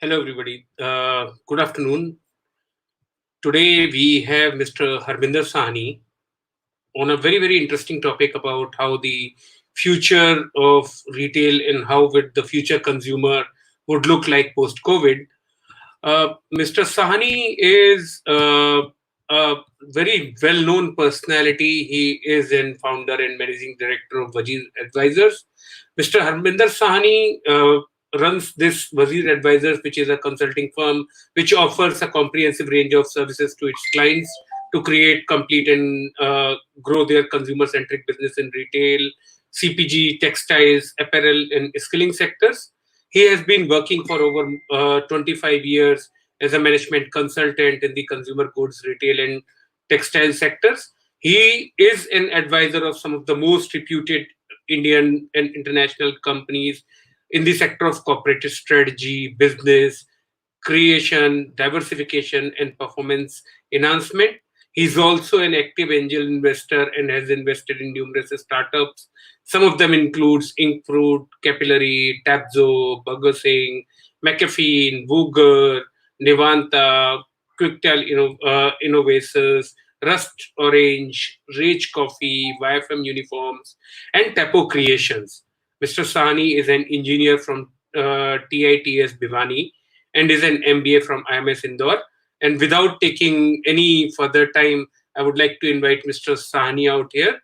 Hello, everybody. Good afternoon. Today we have Mr. Harminder Sahni on a very interesting topic about how the future of retail and how would the future consumer would look like post-COVID. Mr. Sahni is a very well-known personality. He is a founder and managing director of Wazir Advisors. Mr. Harminder Sahni runs this Wazir Advisors, which is a consulting firm which offers a comprehensive range of services to its clients to create, complete, and grow their consumer-centric business in retail, CPG, textiles, apparel, and skilling sectors. He has been working for over 25 years as a management consultant in the consumer goods, retail, and textile sectors. He is an advisor of some of the most reputed Indian and international companies in the sector of corporate strategy, business, creation, diversification, and performance enhancement. He's also an active angel investor and has invested in numerous startups. Some of them includes Inkfruit, Capillary, Tabzo, Burger Singh, McAfee, Wooger, Nivanta, Quicktell Innovations, Rust Orange, Rage Coffee, YFM Uniforms, and Tapo Creations. Mr. Sahni is an engineer from TITS Bhiwani and is an MBA from IMS Indore. And without taking any further time, I would like to invite Mr. Sahni out here.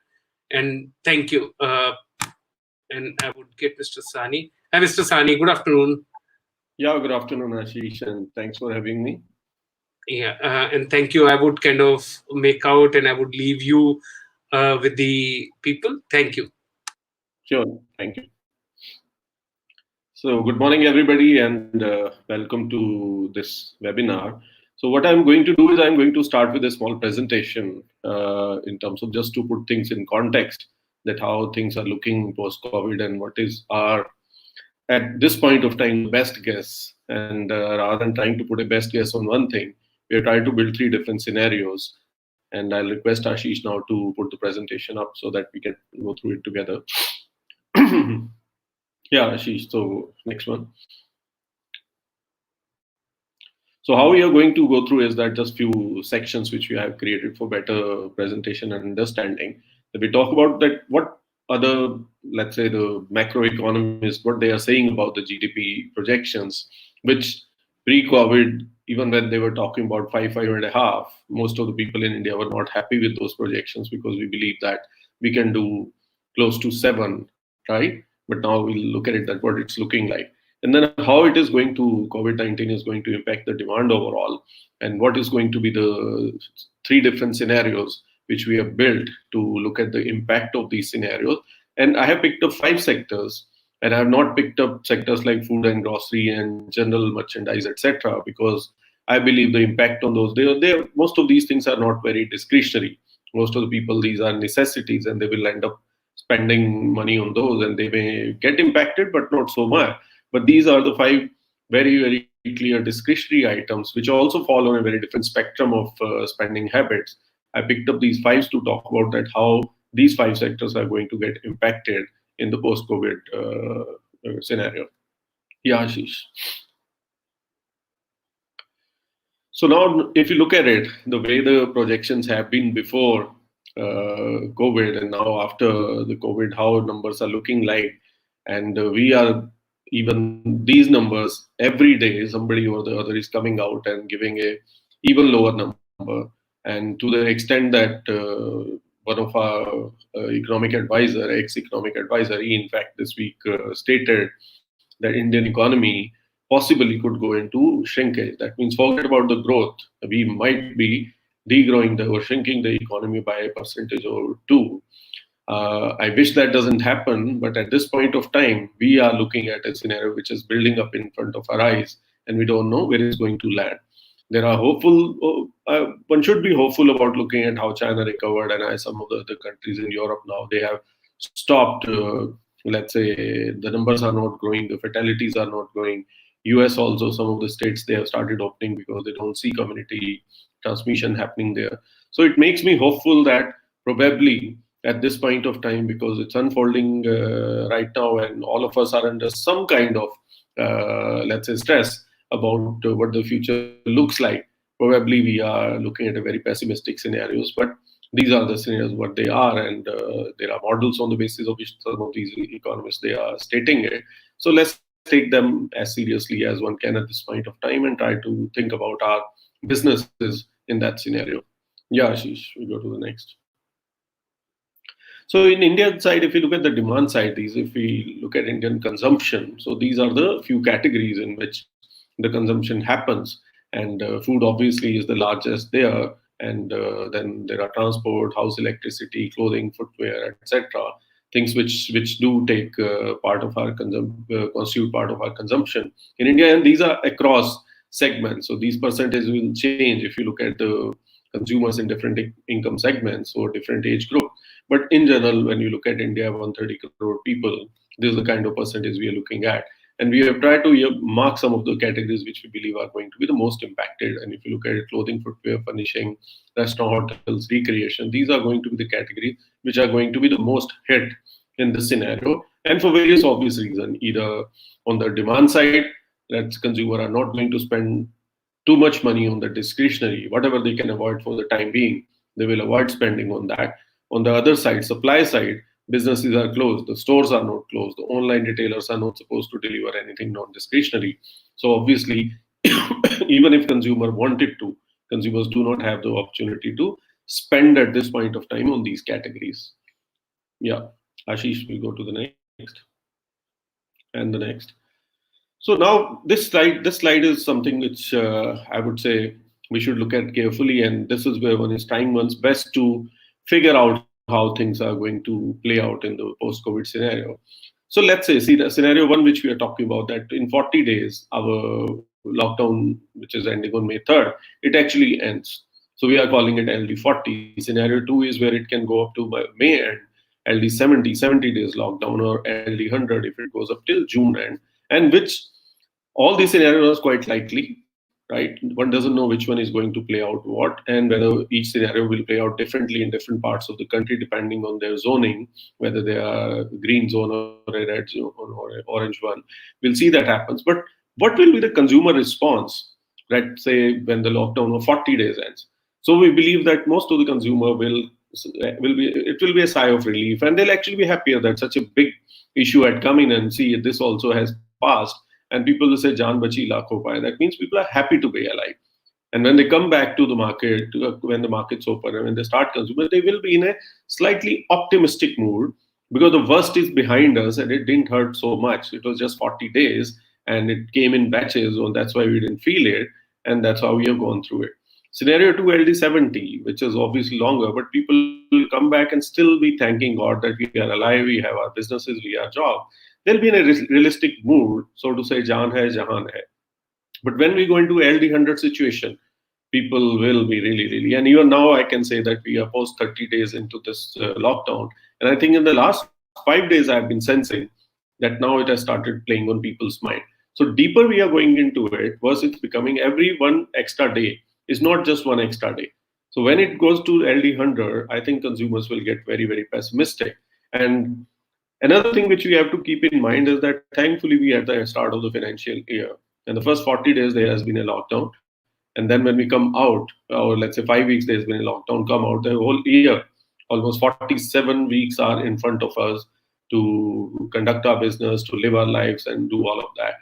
And thank you. And I would get Mr. Sahni. Hi, Mr. Sahni. Good afternoon. Yeah, good afternoon, Ashish, and thanks for having me. Yeah, and thank you. I would kind of make out and I would leave you with the people. Thank you. Sure, thank you. So, good morning, everybody, and welcome to this webinar. So, what I'm going to do is I'm going to start with a small presentation in terms of just to put things in context, that how things are looking post-COVID and what is our, at this point of time, best guess. And rather than trying to put a best guess on one thing, we are trying to build three different scenarios. And I'll request Ashish now to put the presentation up so that we can go through it together. Yeah, Ashish, so next one. So how we are going to go through is that just few sections which we have created for better presentation and understanding. That we talk about that what other, let's say the macroeconomists, what they are saying about the GDP projections, which pre-COVID, even when they were talking about 5.5, most of the people in India were not happy with those projections because we believe that we can do close to 7, right? But now we'll look at it that what it's looking like. And then how it is going to, COVID-19 is going to impact the demand overall, and what is going to be the 3 different scenarios which we have built to look at the impact of these scenarios. And I have picked up 5 sectors, and I have not picked up sectors like food and grocery and general merchandise, etc., because I believe the impact on those, most of these things are not very discretionary. Most of the people, these are necessities, and they will end up spending money on those, and they may get impacted, but not so much. But these are the 5 very clear discretionary items, which also fall on a very different spectrum of spending habits. I picked up these 5 to talk about that how these 5 sectors are going to get impacted in the post-COVID scenario. Yeah, Ashish. So now, if you look at it, the way the projections have been before COVID and now after the COVID, how numbers are looking like, and we are even these numbers every day, somebody or the other is coming out and giving a even lower number, and to the extent that one of our economic advisor, ex-economic advisor, he in fact this week stated that Indian economy possibly could go into shrinkage. That means forget about the growth. We might be degrowing or shrinking the economy by a percentage or 2. I wish that doesn't happen, but at this point of time, we are looking at a scenario which is building up in front of our eyes, and we don't know where it's going to land. There are hopeful, one should be hopeful about looking at how China recovered, and as some of the other countries in Europe now, they have stopped, let's say, the numbers are not growing, the fatalities are not growing. US also, some of the states, they have started opening because they don't see community transmission happening there. So it makes me hopeful that probably at this point of time, because it's unfolding right now and all of us are under some kind of, let's say, stress, about what the future looks like, probably we are looking at a very pessimistic scenarios. But these are the scenarios what they are, and there are models on the basis of which some of these economists they are stating it. So let's take them as seriously as one can at this point of time and try to think about our businesses in that scenario. Yeah, Ashish, we go to the next. So in Indian side, if you look at the demand side, these if we look at Indian consumption, so these are the few categories in which the consumption happens, and food obviously is the largest there, and then there are transport, house electricity, clothing, footwear, etc. Things which do take part of our constitute part of our consumption in India, and these are across segments. So these percentages will change if you look at the consumers in different income segments or different age group. But in general, when you look at India, 130 crore people, this is the kind of percentage we are looking at. And we have tried to mark some of the categories which we believe are going to be the most impacted. And if you look at it, clothing, footwear, furnishing, restaurant, hotels, recreation, these are going to be the categories which are going to be the most hit in this scenario. And for various obvious reasons, either on the demand side, that consumer are not going to spend too much money on the discretionary, whatever they can avoid for the time being, they will avoid spending on that. On the other side, supply side, businesses are closed, the stores are not closed, the online retailers are not supposed to deliver anything non-discretionary. So obviously, even if consumer wanted to, consumers do not have the opportunity to spend at this point of time on these categories. Yeah, Ashish, we go to the next and the next. So now this slide is something which I would say we should look at carefully, and this is where one is trying one's best to figure out how things are going to play out in the post-COVID scenario. So let's say, see the scenario one which we are talking about, that in 40 days our lockdown, which is ending on May 3rd, it actually ends. So we are calling it LD40. Scenario two is where it can go up to May end, LD 70 days lockdown, or LD 100 if it goes up till June end, and which all these scenarios are quite likely, right? One doesn't know which one is going to play out what, and whether each scenario will play out differently in different parts of the country depending on their zoning, whether they are green zone or a red zone or an orange one. We'll see that happens. But what will be the consumer response, let's say, when the lockdown of 40 days ends? So we believe that most of the consumer will be a sigh of relief, and they'll actually be happier that such a big issue had come in, and see this also has passed, and people will say jaan bachi lakho pai. That means people are happy to be alive. And when they come back to the market, when the markets open and when they start consuming, they will be in a slightly optimistic mood, because the worst is behind us and it didn't hurt so much. It was just 40 days and it came in batches, and that's why we didn't feel it, and that's how we have gone through it. Scenario 2, LD 70, which is obviously longer, but people will come back and still be thanking God that we are alive, we have our businesses, we have jobs. They'll be in a realistic mood, so to say, jaan hai, jahan hai. But when we go into LD 100 situation, people will be really, and even now I can say that we are post 30 days into this lockdown. And I think in the last 5 days, I've been sensing that now it has started playing on people's mind. So deeper we are going into it, was it's becoming every one extra day is not just one extra day. So when it goes to LD 100, I think consumers will get very pessimistic. And another thing which we have to keep in mind is that thankfully we are at the start of the financial year. And the first 40 days there has been a lockdown. And then when we come out, or let's say 5 weeks there's been a lockdown, come out, the whole year, almost 47 weeks are in front of us to conduct our business, to live our lives and do all of that.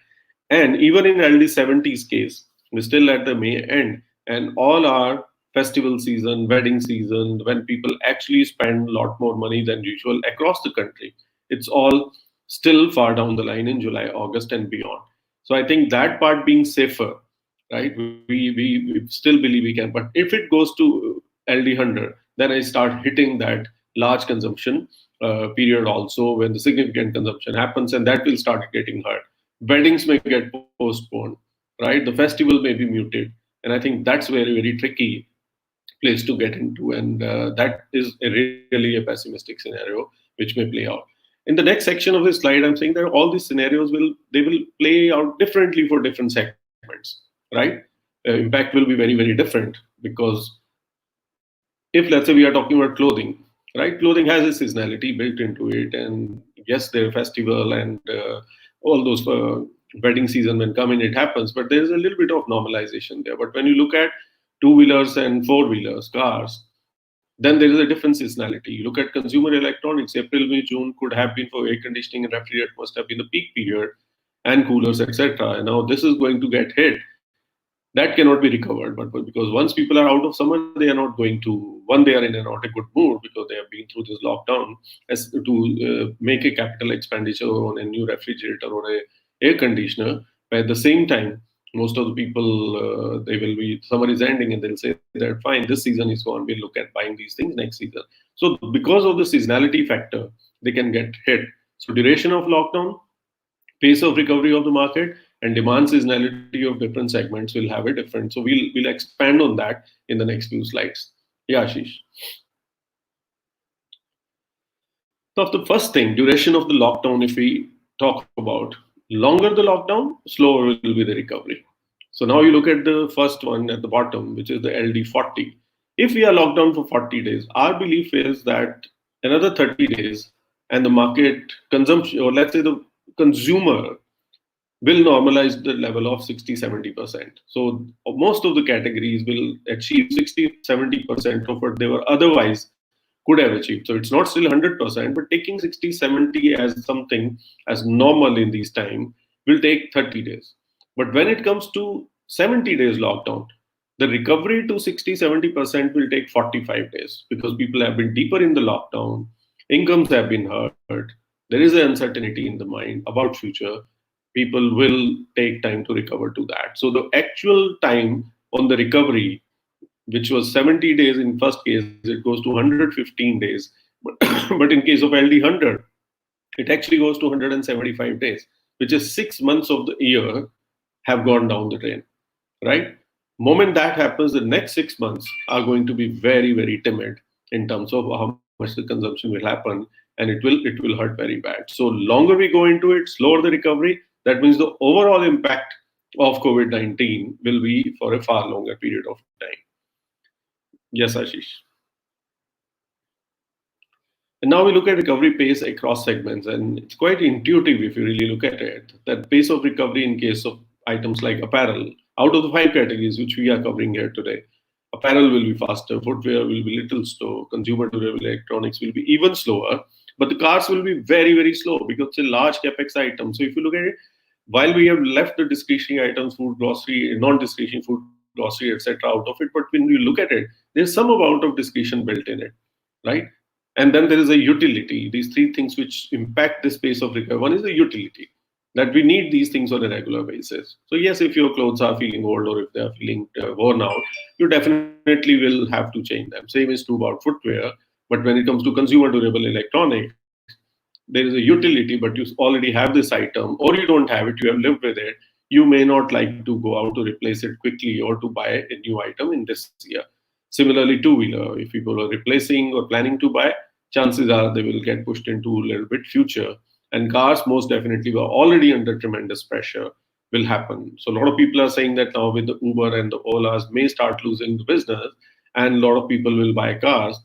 And even in LD 70's case, we're still at the May end, and all our festival season, wedding season, when people actually spend a lot more money than usual across the country, it's all still far down the line in July, August, and beyond. So I think that part being safer, right? We still believe we can. But if it goes to LD 100, then I start hitting that large consumption period also, when the significant consumption happens, and that will start getting hurt. Weddings may get postponed, right? The festival may be muted. And I think that's very tricky place to get into, and that is really a pessimistic scenario which may play out. In the next section of this slide, I'm saying that all these scenarios will play out differently for different segments, right? Impact will be very different, because if, let's say, we are talking about clothing, right? Clothing has a seasonality built into it, and yes, there are festival and all those wedding season when come in, it happens, but there is a little bit of normalization there. But when you look at two-wheelers and four-wheelers, cars, then there is a different seasonality. You look at consumer electronics, April, May, June could have been for air conditioning and refrigerator must have been the peak period, and coolers, etc. And now this is going to get hit. That cannot be recovered. But because once people are out of summer, they are not going to, one, they are in a not a good mood because they have been through this lockdown as to make a capital expenditure on a new refrigerator or a air conditioner. But at the same time, most of the people, they will be, summer is ending and they'll say that fine, this season is gone, we'll look at buying these things next season. So because of the seasonality factor, they can get hit. So duration of lockdown, pace of recovery of the market, and demand seasonality of different segments will have a different. So we'll expand on that in the next few slides. Yeah, Ashish. So the first thing, duration of the lockdown, if we talk about, longer the lockdown, slower will be the recovery. So now you look at the first one at the bottom, which is the LD40. If we are locked down for 40 days, our belief is that another 30 days and the market consumption, or let's say the consumer, will normalize the level of 60-70%. So most of the categories will achieve 60-70% of what they were otherwise could have achieved. So it's not still 100%, but taking 60-70 as something as normal in these time will take 30 days. But when it comes to 70 days lockdown, the recovery to 60-70% will take 45 days because people have been deeper in the lockdown, incomes have been hurt, there is an uncertainty in the mind about future. People will take time to recover to that. So the actual time on the recovery, which was 70 days in first case, it goes to 115 days. But in case of LD100, it actually goes to 175 days, which is 6 months of the year have gone down the drain, right? Moment that happens, the next 6 months are going to be very, very timid in terms of how much the consumption will happen, and it will hurt very bad. So longer we go into it, slower the recovery. That means the overall impact of COVID-19 will be for a far longer period of time. Yes, Ashish. And now we look at recovery pace across segments, and it's quite intuitive if you really look at it. That pace of recovery in case of items like apparel, out of the 5 categories which we are covering here today, apparel will be faster, footwear will be little slow, consumer durable electronics will be even slower, but the cars will be very, very slow because it's a large capex item. So if you look at it, while we have left the discretionary items, food, grocery, non-discretionary food, grocery, etc., out of it, but when you look at it, there's some amount of discretion built in it, right? And then there is a utility. These three things which impact the space of recovery. One is the utility, that we need these things on a regular basis. So yes, if your clothes are feeling old or if they are feeling worn out, you definitely will have to change them. Same is true about footwear. But when it comes to consumer durable electronics, there is a utility, but you already have this item, or you don't have it, you have lived with it. You may not like to go out to replace it quickly or to buy a new item in this year. Similarly, two-wheeler, if people are replacing or planning to buy, chances are they will get pushed into a little bit future. And cars, most definitely, were already under tremendous pressure, will happen. So a lot of people are saying that now with the Uber and the Olas may start losing the business, and a lot of people will buy cars.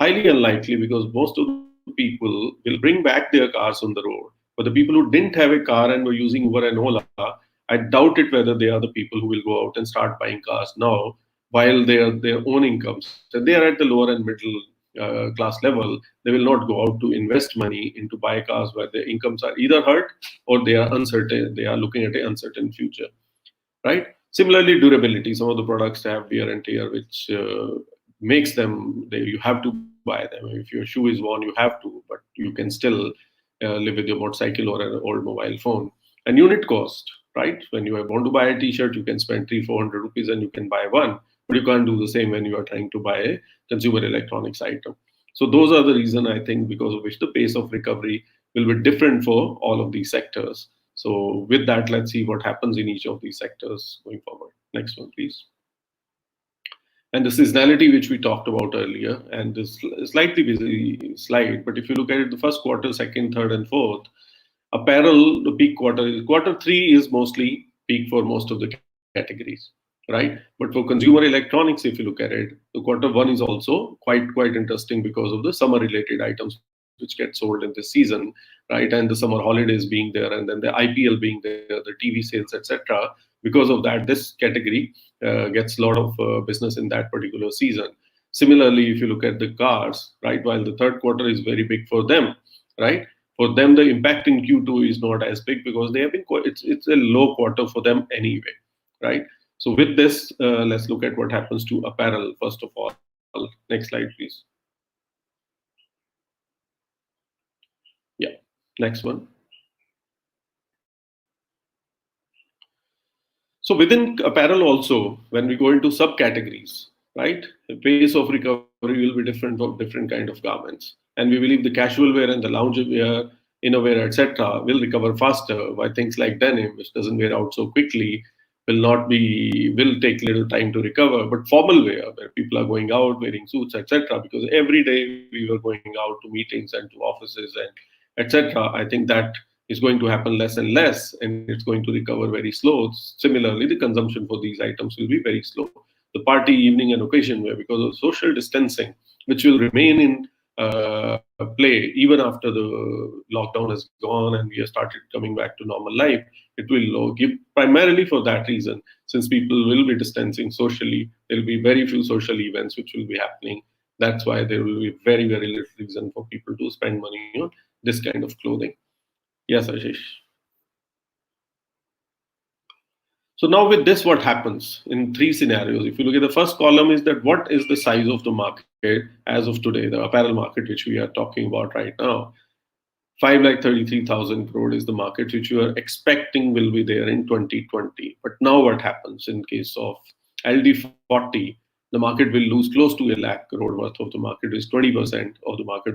Highly unlikely because most of the people will bring back their cars on the road. But the people who didn't have a car and were using Uber and Ola, I doubt it whether they are the people who will go out and start buying cars now while they are their own incomes. So they are at the lower and middle class level. They will not go out to invest money into buy cars where their incomes are either hurt or they are uncertain. They are looking at an uncertain future, right? Similarly, durability. Some of the products have wear and tear, which makes them you have to buy them. If your shoe is worn, you have to, but you can still live with your motorcycle or an old mobile phone. And unit cost, right? When you want to buy a t-shirt, you can spend 300-400 rupees and you can buy one, but you can't do the same when you are trying to buy a consumer electronics item. So those are the reason, I think, because of which the pace of recovery will be different for all of these sectors. So with that, let's see what happens in each of these sectors going forward. Next one, please. And the seasonality, which we talked about earlier, and this slightly busy slide, but if you look at it, the first quarter, second, third, and fourth, apparel, the peak quarter three is mostly peak for most of the categories, right? But for consumer electronics, if you look at it, the quarter one is also quite interesting because of the summer related items which will come in. which get sold in this season, right? And the summer holidays being there, and then the IPL being there, the TV sales, etc. Because of that, this category gets a lot of business in that particular season. Similarly, if you look at the cars, right, while the third quarter is very big for them, right, for them the impact in Q2 is not as big because they have been it's a low quarter for them anyway, right? So with this, let's look at what happens to apparel first of all. Next slide, please. Yeah, next one. So within apparel also, when we go into subcategories, right, the pace of recovery will be different for different kind of garments. And we believe the casual wear and the lounge wear, innerwear, etc., will recover faster. While things like denim, which doesn't wear out so quickly, will take little time to recover. But formal wear, where people are going out wearing suits, etc., because every day we were going out to meetings and to offices and etc. I think that is going to happen less and less, and it's going to recover very slow. Similarly, the consumption for these items will be very slow. The party, evening, and occasion wear, because of social distancing, which will remain in play even after the lockdown has gone and we have started coming back to normal life, it will give primarily for that reason. Since people will be distancing socially, there will be very few social events which will be happening. That's why there will be very, very little reason for people to spend money on this kind of clothing. Yes, Ashish. So now with this, what happens in three scenarios? If you look at the first column, is that what is the size of the market as of today, the apparel market, which we are talking about right now. 5,33,000 crore is the market which you are expecting will be there in 2020. But now what happens in case of LD40? The market will lose close to a lakh crore worth of the market, is 20% of the market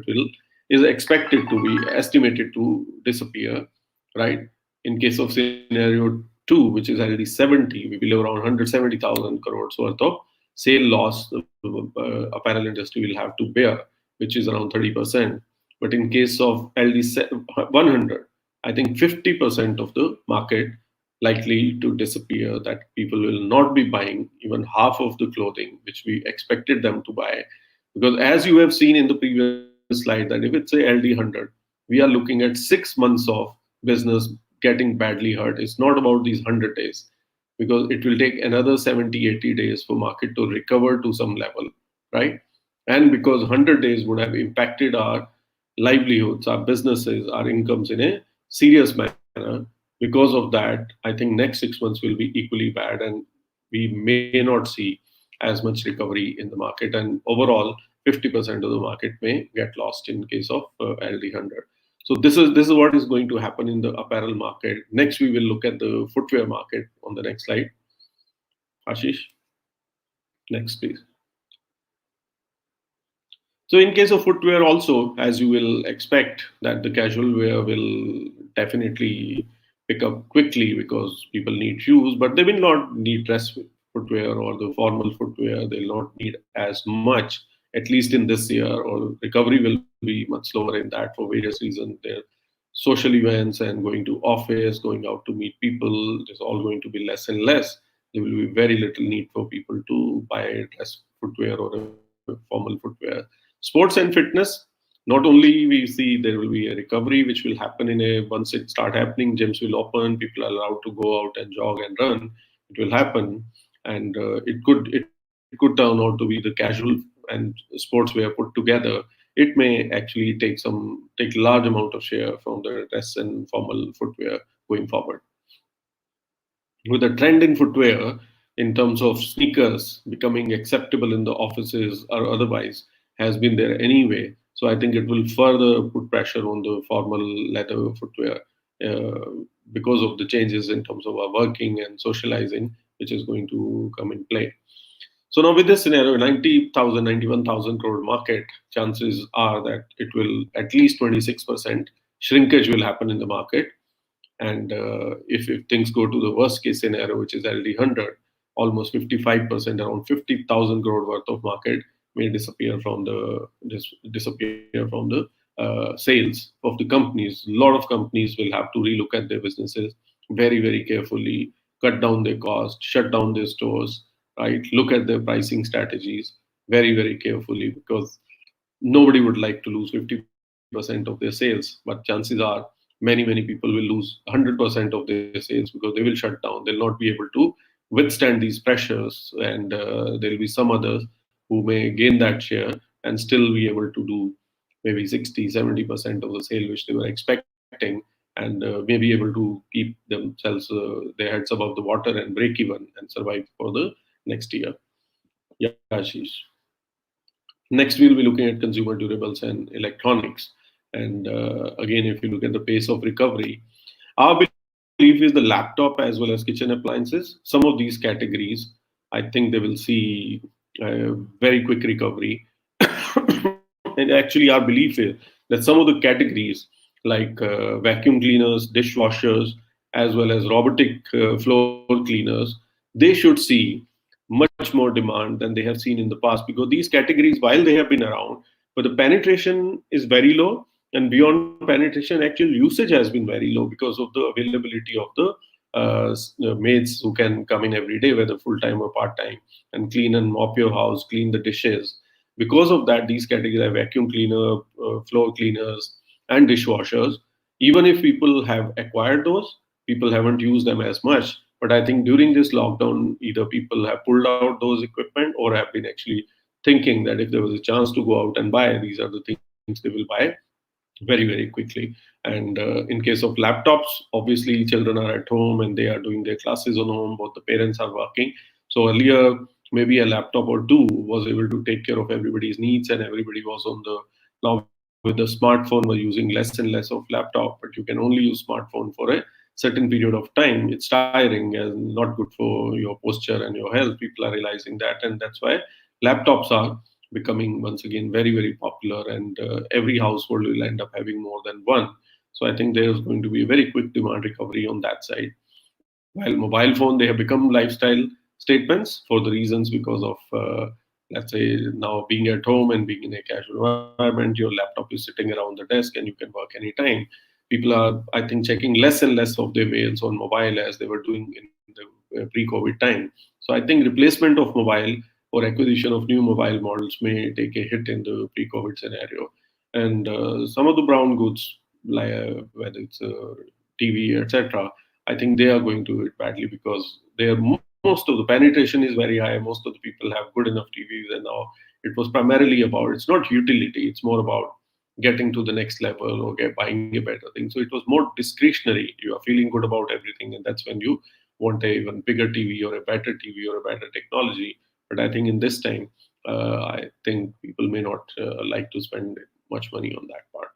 is expected to be estimated to disappear, right? In case of scenario 2, which is LD70, we believe around 170,000 crores worth of sale loss the apparel industry will have to bear, which is around 30%. But in case of LD 100, I think 50% of the market likely to disappear, that people will not be buying even half of the clothing which we expected them to buy. Because as you have seen in the previous slide, that if it's a LD100, we are looking at 6 months of business getting badly hurt. It's not about these 100 days, because it will take another 70, 80 days for market to recover to some level, right? And because 100 days would have impacted our livelihoods, our businesses, our incomes in a serious manner. Because of that, I think next 6 months will be equally bad, and we may not see as much recovery in the market. And overall, 50% of the market may get lost in case of LD100. So this is what is going to happen in the apparel market. Next, we will look at the footwear market on the next slide. Ashish, next please. So in case of footwear also, as you will expect, that the casual wear will definitely pick up quickly because people need shoes, but they will not need dress footwear or the formal footwear. They'll not need as much, at least in this year, or recovery will be much slower in that for various reasons. Their social events and going to office, going out to meet people, is all going to be less and less. There will be very little need for people to buy dress footwear or a formal footwear. Sports and fitness, not only we see there will be a recovery which will happen once it start happening, gyms will open, people are allowed to go out and jog and run, it will happen. And it could turn out to be the casual and sportswear put together. It may actually take large amount of share from the dress and formal footwear going forward. With a trend in footwear in terms of sneakers becoming acceptable in the offices or otherwise has been there anyway. So I think it will further put pressure on the formal leather footwear because of the changes in terms of our working and socializing, which is going to come in play. So now with this scenario, 90,000, 91,000 crore market, chances are that it will at least 26% shrinkage will happen in the market. And if things go to the worst case scenario, which is LD100, almost 55%, around 50,000 crore worth of market may disappear from the sales of the companies. A lot of companies will have to relook at their businesses very, very carefully, cut down their costs, shut down their stores, right? Look at their pricing strategies very, very carefully, because nobody would like to lose 50% of their sales, but chances are many people will lose 100% of their sales because they will shut down. They'll not be able to withstand these pressures, and there'll be some others who may gain that share and still be able to do maybe 60-70% of the sale which they were expecting, and may be able to keep themselves their heads above the water and break even and survive for the next year. Yeah, Ashish. Next, we'll be looking at consumer durables and electronics. And again, if you look at the pace of recovery, our belief is the laptop as well as kitchen appliances. Some of these categories, I think they will see very quick recovery. And actually, our belief is that some of the categories like vacuum cleaners, dishwashers, as well as robotic floor cleaners, they should see much more demand than they have seen in the past, because these categories, while they have been around, but the penetration is very low. And beyond penetration, actual usage has been very low because of the availability of the maids who can come in every day, whether full time or part time, and clean and mop your house, clean the dishes. Because of that, these categories are vacuum cleaner, floor cleaners, and dishwashers. Even if people have acquired those, people haven't used them as much. But I think during this lockdown, either people have pulled out those equipment or have been actually thinking that if there was a chance to go out and buy, these are the things they will buy very quickly. And in case of laptops, obviously children are at home and they are doing their classes on home, both the parents are working. So earlier, maybe a laptop or two was able to take care of everybody's needs, and everybody was on the, now with the smartphone, we're using less and less of laptop, but you can only use smartphone for a certain period of time. It's tiring and not good for your posture and your health. People are realizing that, and that's why laptops are becoming once again very popular, and every household will end up having more than one. So I think there's going to be a very quick demand recovery on that side. While mobile phone, they have become lifestyle statements for the reasons because of let's say now being at home and being in a casual environment, your laptop is sitting around the desk and you can work anytime. People are, I think, checking less and less of their mails on mobile as they were doing in the pre-COVID time. So I think replacement of mobile or acquisition of new mobile models may take a hit in the pre-COVID scenario. And some of the brown goods, like whether it's TV, etc., I think they are going to hit badly because they are, most of the penetration is very high. Most of the people have good enough TVs, and now it was primarily about, it's not utility, it's more about getting to the next level or buying a better thing. So it was more discretionary. You are feeling good about everything, and that's when you want a even bigger TV or a better TV or a better technology. But I think in this time, I think people may not like to spend much money on that part.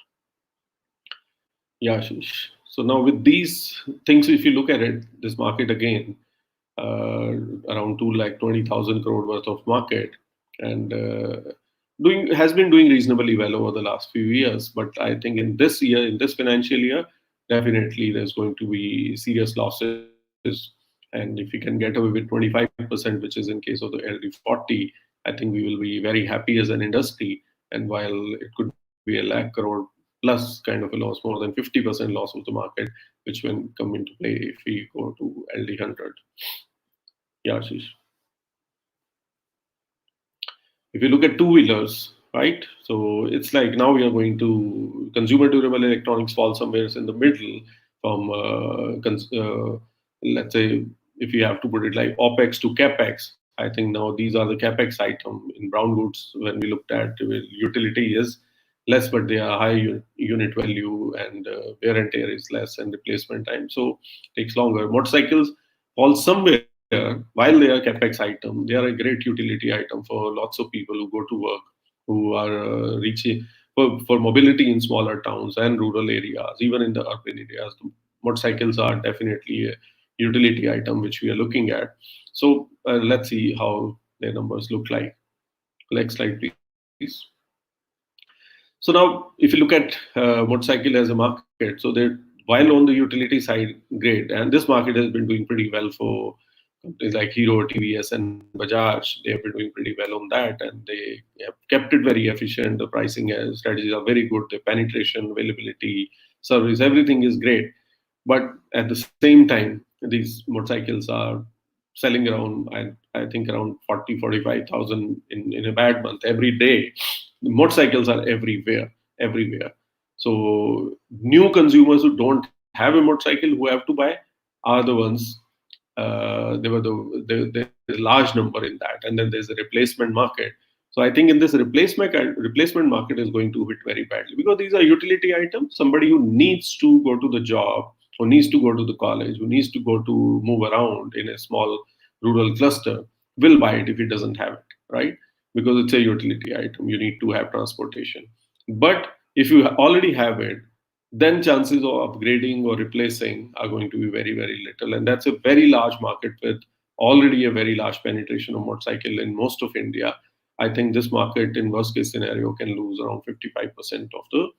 Yeah, Ashish. So now with these things, if you look at it, this market again, around 2,20,000 crore worth of market, and doing has been doing reasonably well over the last few years. But I think in this year, in this financial year, definitely there's going to be serious losses. And if we can get away with 25%, which is in case of the LD40, I think we will be very happy as an industry. And while it could be a lakh crore plus kind of a loss, more than 50% loss of the market, which will come into play if we go to LD100. Yeah, Ashish. If you look at two-wheelers, right? So it's like now we are going to consumer durable electronics fall somewhere in the middle from let's say, if you have to put it like OPEX to CAPEX. I think now these are the CAPEX item in brown goods. When we looked at utility is less, but they are high unit value, and wear and tear is less, and replacement time so takes longer. Motorcycles fall somewhere while they are capex item. They are a great utility item for lots of people who go to work, who are reaching for mobility in smaller towns and rural areas, even in the urban areas. The motorcycles are definitely a utility item which we are looking at. So let's see how their numbers look like. Next slide, please. So now, if you look at motorcycle as a market, so they're, while on the utility side, great, and this market has been doing pretty well for companies like Hero, TVS, and Bajaj. They have been doing pretty well on that, and they have kept it very efficient. The pricing strategies are very good. The penetration, availability, service, everything is great. But at the same time, these motorcycles are selling around, I think around 40-45,000 in a bad month every day. The motorcycles are everywhere. So new consumers who don't have a motorcycle who have to buy are the ones. There's a large number in that, and then there's a replacement market. So I think in this replacement market is going to hit very badly because these are utility items. Somebody who needs to go to the job, who needs to go to the college, who needs to go to move around in a small rural cluster will buy it if he doesn't have it, right? Because it's a utility item. You need to have transportation. But if you already have it, then chances of upgrading or replacing are going to be very, very little. And that's a very large market with already a very large penetration of motorcycle in most of India. I think this market, in worst case scenario, can lose around 55% of the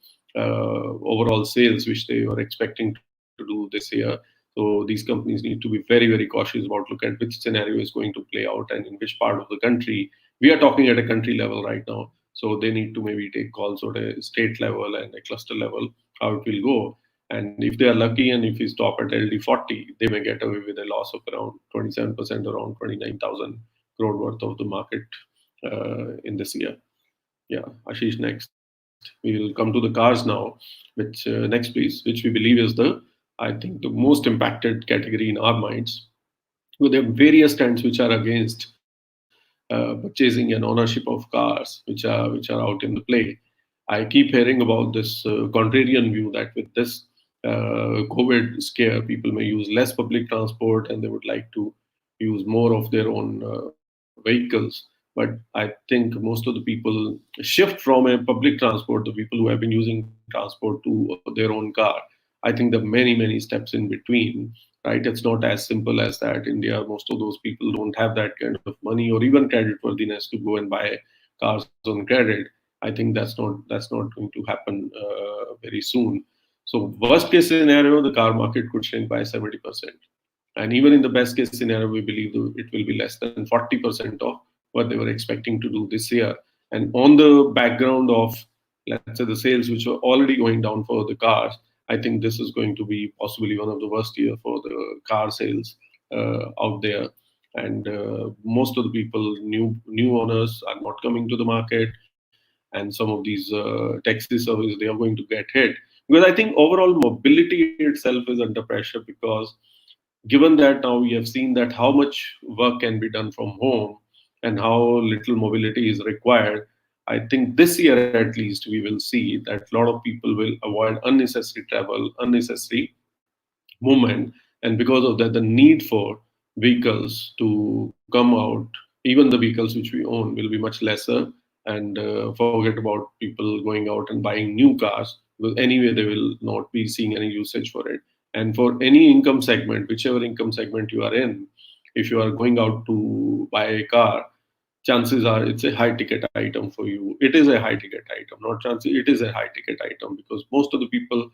overall sales which they were expecting to do this year. So these companies need to be very, very cautious about look at which scenario is going to play out and in which part of the country. We are talking at a country level right now. So they need to maybe take calls at a state level and a cluster level, how it will go. And if they are lucky and if we stop at LD40, they may get away with a loss of around 27%, around 29,000 crore worth of the market in this year. Yeah, Ashish, next. We will come to the cars now, which next please, which we believe is I think, the most impacted category in our minds. So there are various trends which are against purchasing and ownership of cars, which are out in the play. I keep hearing about this contrarian view that with this COVID scare, people may use less public transport and they would like to use more of their own vehicles. But I think most of the people shift from a public transport, the people who have been using transport, to their own car. I think there are many, many steps in between, right? It's not as simple as that. India, most of those people don't have that kind of money or even credit worthiness to go and buy cars on credit. I think that's not going to happen very soon. So worst case scenario, the car market could shrink by 70%. And even in the best case scenario, we believe it will be less than 40% of what they were expecting to do this year. And on the background of, let's say, the sales which were already going down for the cars, I think this is going to be possibly one of the worst year for the car sales out there. And most of the people, new owners, are not coming to the market, and some of these taxi service they are going to get hit because I think overall mobility itself is under pressure because given that now we have seen that how much work can be done from home and how little mobility is required, I think this year at least we will see that a lot of people will avoid unnecessary travel, unnecessary movement, and because of that, the need for vehicles to come out, even the vehicles which we own, will be much lesser. And forget about people going out and buying new cars because anyway they will not be seeing any usage for it. And for any income segment, whichever income segment you are in, if you are going out to buy a car, chances are it's a high ticket item for you. It is a high ticket item, not chances. It is a high ticket item because most of the people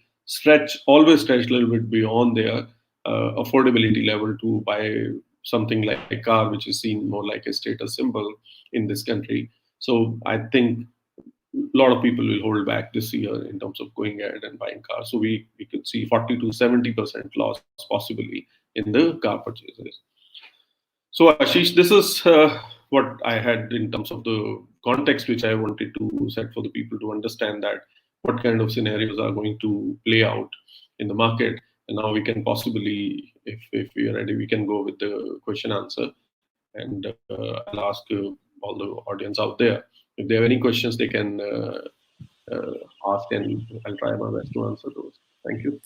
always stretch a little bit beyond their affordability level to buy something like a car, which is seen more like a status symbol in this country. So I think a lot of people will hold back this year in terms of going ahead and buying cars. So we could see 40 to 70% loss possibly in the car purchases. So, Ashish, this is what I had in terms of the context which I wanted to set for the people to understand that what kind of scenarios are going to play out in the market. And now we can possibly, if we are ready, we can go with the question answer. And I'll ask all the audience out there if they have any questions, they can ask, and I'll try my best to answer those. Thank you.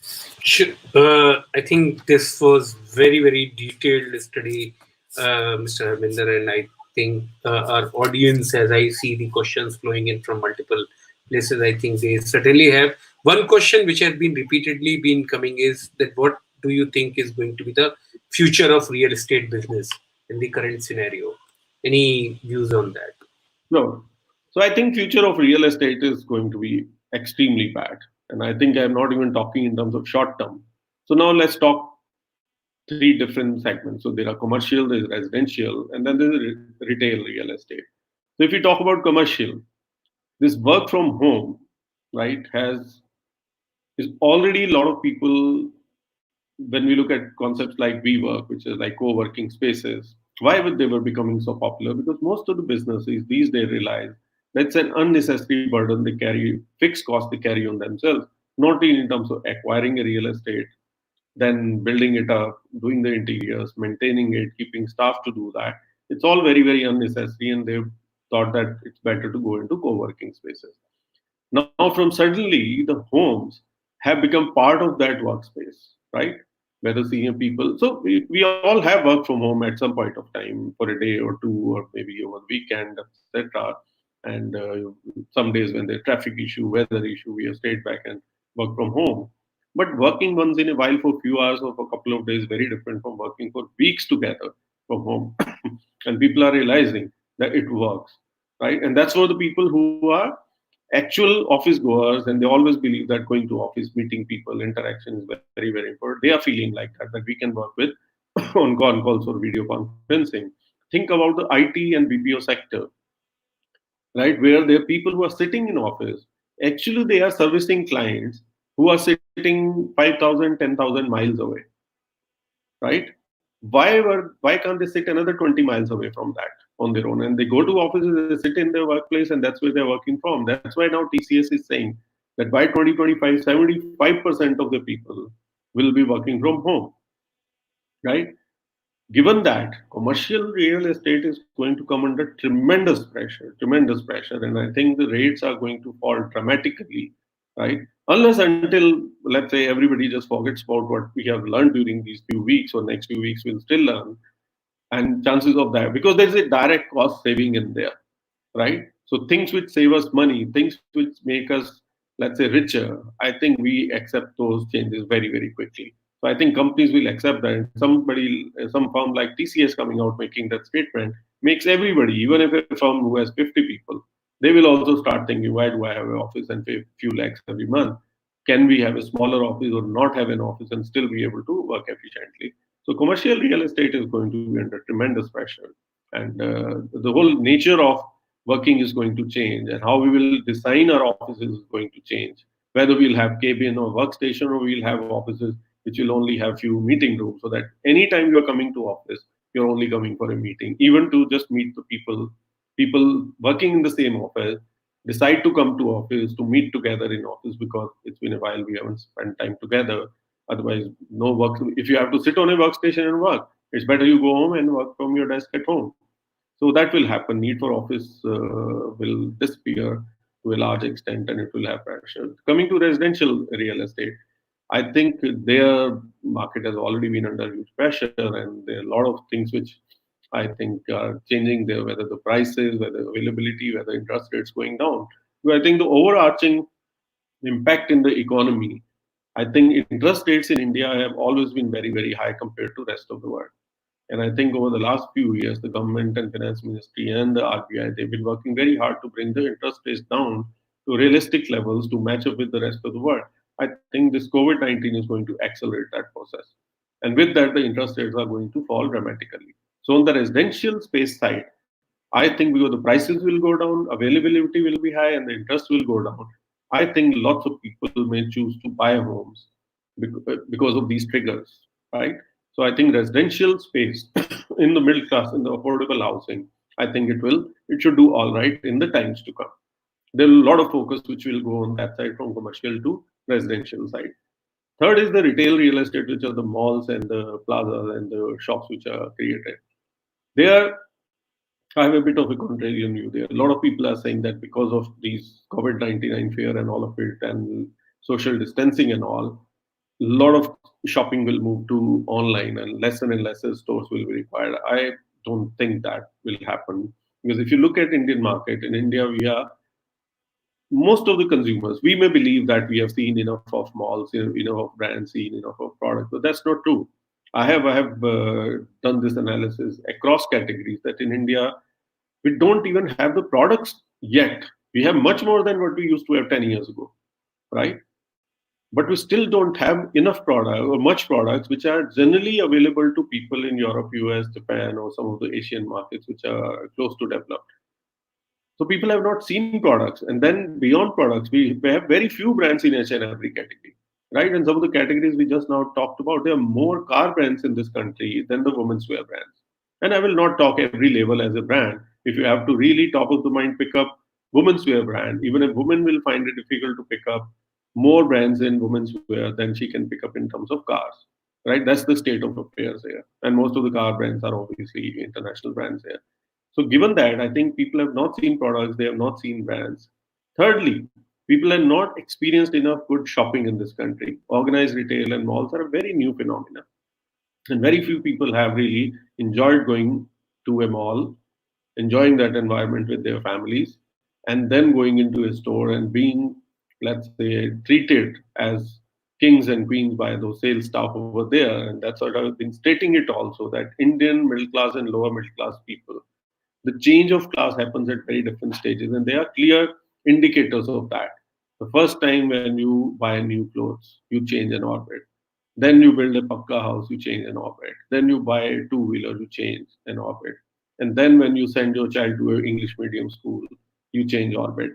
Sure. I think this was very, very detailed study, Mr. Harminder, and I think our audience, as I see the questions flowing in from multiple places, I think they certainly have. One question which has been repeatedly been coming is that what do you think is going to be the future of real estate business in the current scenario? Any views on that? No. So I think future of real estate is going to be extremely bad. And I think I'm not even talking in terms of short term. So now let's talk three different segments. So there are commercial, there's residential, and then there's retail real estate. So if we talk about commercial, this work from home, right, is already a lot of people. When we look at concepts like WeWork, which is like co-working spaces, why would they were becoming so popular? Because most of the businesses these days realize That's an unnecessary burden they carry, fixed cost they carry on themselves, not in terms of acquiring a real estate, then building it up, doing the interiors, maintaining it, keeping staff to do that. It's all very, very unnecessary, and they've thought that it's better to go into co-working spaces. Now, from suddenly, the homes have become part of that workspace, right? Whether senior people, so we all have work from home at some point of time for a day or two, or maybe over the weekend, etc. And some days when there's traffic issue, weather issue, we have stayed back and work from home. But working once in a while for a few hours or for a couple of days very different from working for weeks together from home. And people are realizing that it works, right? And that's for the people who are actual office goers, and they always believe that going to office, meeting people, interaction is very, very important. They are feeling like that we can work with on con calls or video conferencing. Think about the IT and BPO sector, right? Where there are people who are sitting in office. Actually, they are servicing clients who are sitting 5,000, 10,000 miles away, right? Why can't they sit another 20 miles away from that on their own? And they go to offices, they sit in their workplace, and that's where they're working from. That's why now TCS is saying that by 2025, 75% of the people will be working from home, right? Given that commercial real estate is going to come under tremendous pressure, and I think the rates are going to fall dramatically, right? Unless until, let's say, everybody just forgets about what we have learned during these few weeks, or next few weeks we'll still learn, and chances of that, because there's a direct cost saving in there, right? So things which save us money, things which make us, let's say, richer, I think we accept those changes very, very quickly. So I think companies will accept that. And some firm like TCS coming out making that statement makes everybody, even if a firm who has 50 people, they will also start thinking, why do I have an office and pay a few lakhs every month? Can we have a smaller office or not have an office and still be able to work efficiently? So commercial real estate is going to be under tremendous pressure, and the whole nature of working is going to change, and how we will design our offices is going to change. Whether we'll have cabin or workstation, or we'll have offices which will only have few meeting rooms, so that anytime you're coming to office, you're only coming for a meeting, even to just meet the people working in the same office decide to come to office to meet together in office because it's been a while we haven't spent time together. Otherwise, no work. If you have to sit on a workstation and work, it's better you go home and work from your desk at home. So that will happen. Need for office will disappear to a large extent, and it will have pressure. Coming to residential real estate, I think their market has already been under huge pressure, and there are a lot of things which I think are changing there, whether the prices, whether availability, whether interest rates going down. But I think the overarching impact in the economy, I think interest rates in India have always been very, very high compared to rest of the world. And I think over the last few years, the government and finance ministry and the RBI, they've been working very hard to bring the interest rates down to realistic levels to match up with the rest of the world. I think this COVID-19 is going to accelerate that process. And with that, the interest rates are going to fall dramatically. So on the residential space side, I think because the prices will go down, availability will be high, and the interest will go down. I think lots of people may choose to buy homes because of these triggers, right? So I think residential space in the middle class, in the affordable housing, I think it should do all right in the times to come. There are a lot of focus which will go on that side from commercial to residential side. Third is the retail real estate, which are the malls and the plazas and the shops which are created. There, I have a bit of a contrarian view there. A lot of people are saying that because of these COVID-19 fear and all of it, and social distancing and all, a lot of shopping will move to online, and lesser stores will be required. I don't think that will happen, because if you look at Indian market, in India, we are most of the consumers, we may believe that we have seen enough of malls, enough of brands, seen enough of products, but that's not true. I have done this analysis across categories that in India we don't even have the products yet. We have much more than what we used to have 10 years ago, right? But we still don't have enough product or much products which are generally available to people in Europe, US, Japan, or some of the Asian markets which are close to developed. So people have not seen products. And then beyond products, we have very few brands in each and every category, right? And some of the categories we just now talked about, there are more car brands in this country than the women's wear brands. And I will not talk every label as a brand. If you have to really top of the mind pick up women's wear brand. Even a woman will find it difficult to pick up more brands in women's wear than she can pick up in terms of cars. Right? That's the state of affairs here. And most of the car brands are obviously international brands here. So given that, I think people have not seen products, they have not seen brands. Thirdly, people have not experienced enough good shopping in this country. Organized retail and malls are a very new phenomenon. And very few people have really enjoyed going to a mall, enjoying that environment with their families, and then going into a store and being, let's say, treated as kings and queens by those sales staff over there. And that's what I've been stating it also, that Indian middle class and lower middle class people, the change of class happens at very different stages, and there are clear indicators of that. The first time when you buy new clothes, you change an orbit. Then you build a pakka house, you change an orbit. Then you buy a two-wheeler, you change an orbit. And then when you send your child to an English medium school, you change orbit.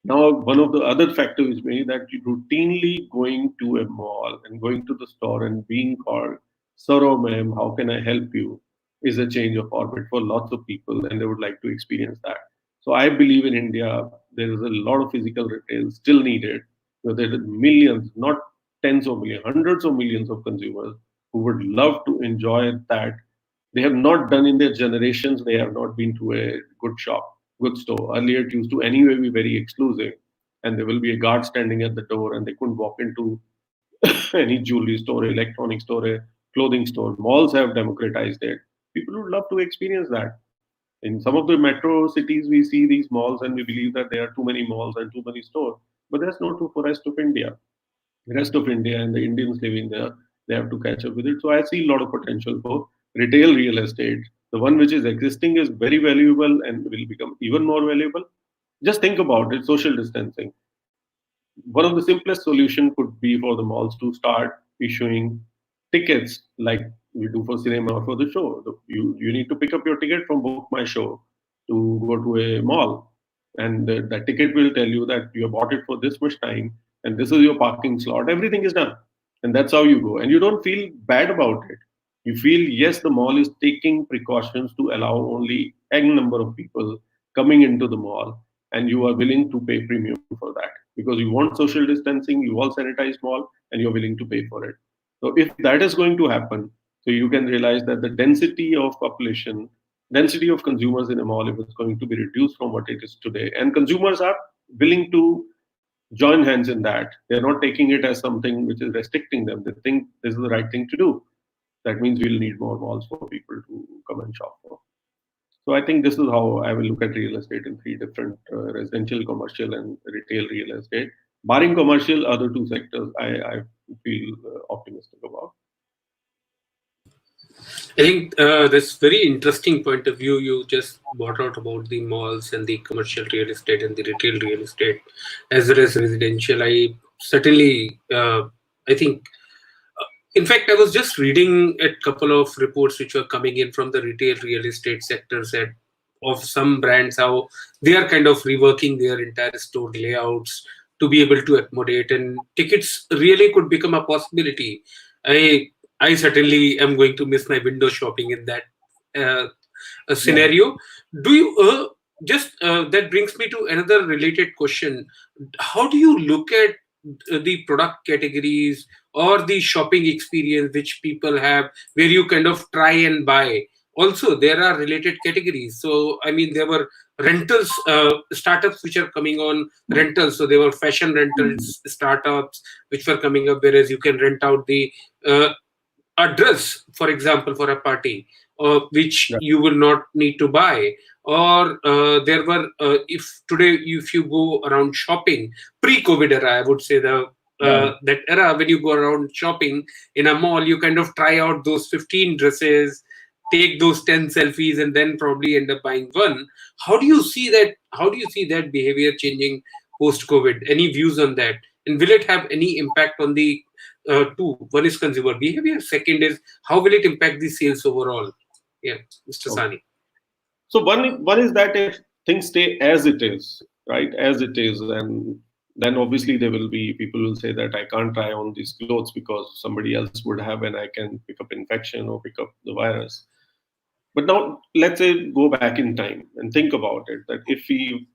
Now, one of the other factors is maybe that routinely going to a mall and going to the store and being called, "Sir or ma'am, how can I help you?" is a change of orbit for lots of people, and they would like to experience that. So I believe in India, there is a lot of physical retail still needed. There are millions, not tens of millions, hundreds of millions of consumers who would love to enjoy that. They have not done in their generations, they have not been to a good shop, good store. Earlier, it used to anyway be very exclusive, and there will be a guard standing at the door, and they couldn't walk into any jewelry store, electronic store, a clothing store. Malls have democratized it. People would love to experience that. In some of the metro cities, we see these malls and we believe that there are too many malls and too many stores. But that's not true for rest of India. The rest of India and the Indians living there, they have to catch up with it. So I see a lot of potential for retail real estate. The one which is existing is very valuable and will become even more valuable. Just think about it, social distancing. One of the simplest solution could be for the malls to start issuing tickets like we do for cinema or for the show. You need to pick up your ticket from Book My Show to go to a mall, and that ticket will tell you that you have bought it for this much time, and this is your parking slot. Everything is done, and that's how you go, and you don't feel bad about it. You feel, yes, the mall is taking precautions to allow only n number of people coming into the mall, and you are willing to pay premium for that because you want social distancing, you want sanitized mall, and you're willing to pay for it. So if that is going to happen, so you can realize that the density of population, density of consumers in a mall is going to be reduced from what it is today, and consumers are willing to join hands in that. They're not taking it as something which is restricting them. They think this is the right thing to do. That means we'll need more malls for people to come and shop for. So I think this is how I will look at real estate in three different residential, commercial, and retail real estate. Barring commercial, other two sectors I feel optimistic about. I think this very interesting point of view you just brought out about the malls and the commercial real estate and the retail real estate as well as residential. I certainly, I think, in fact, I was just reading a couple of reports which were coming in from the retail real estate sectors and of some brands, how they are kind of reworking their entire store layouts to be able to accommodate, and tickets really could become a possibility. I I certainly am going to miss my window shopping in that uh, Yeah. scenario. Do you just that brings me to another related question. How do you look at the product categories or the shopping experience which people have where you kind of try and buy? Also, there are related categories. So, I mean, there were rentals, startups which are coming on rentals. So, there were fashion rentals startups which were coming up, whereas you can rent out the uh, a dress, for example, for a party, which Yeah. you will not need to buy. Or there were, if today, if you go around shopping, pre-COVID era, I would say Yeah. that era when you go around shopping in a mall, you kind of try out those 15 dresses, take those 10 selfies, and then probably end up buying one. How do you see that? How do you see that behavior changing post-COVID? Any views on that? And will it have any impact on the two? One is consumer behavior. Second is how will it impact the sales overall? Yeah, Mr. Okay. Sani. So one is that if things stay as it is, right, as it is, and then obviously there will be people will say that I can't try on these clothes because somebody else would have, and I can pick up infection or pick up the virus. But now let's say go back in time and think about it that if we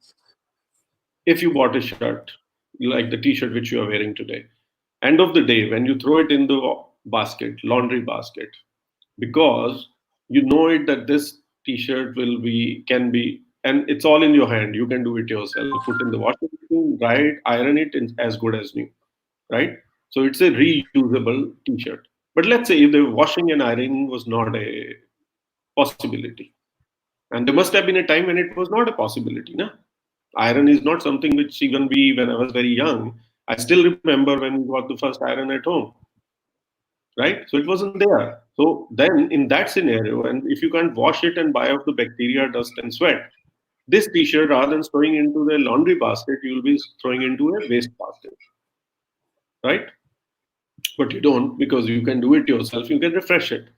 if you bought a shirt, like the t-shirt which you are wearing today, end of the day, when you throw it in the basket, laundry basket, because you know it that this t-shirt can be, and it's all in your hand. You can do it yourself. Put in the washing machine, dry it, iron it, it's as good as new, right? So it's a reusable t-shirt. But let's say if the washing and ironing was not a possibility, and there must have been a time when it was not a possibility. Na? Iron is not something which even when I was very young, I still remember when we got the first iron at home, right? So it wasn't there. So then in that scenario, and if you can't wash it and buy off the bacteria, dust, and sweat, this t-shirt, rather than throwing into the laundry basket, you'll be throwing into a waste basket, right? But you don't, because you can do it yourself. You can refresh it,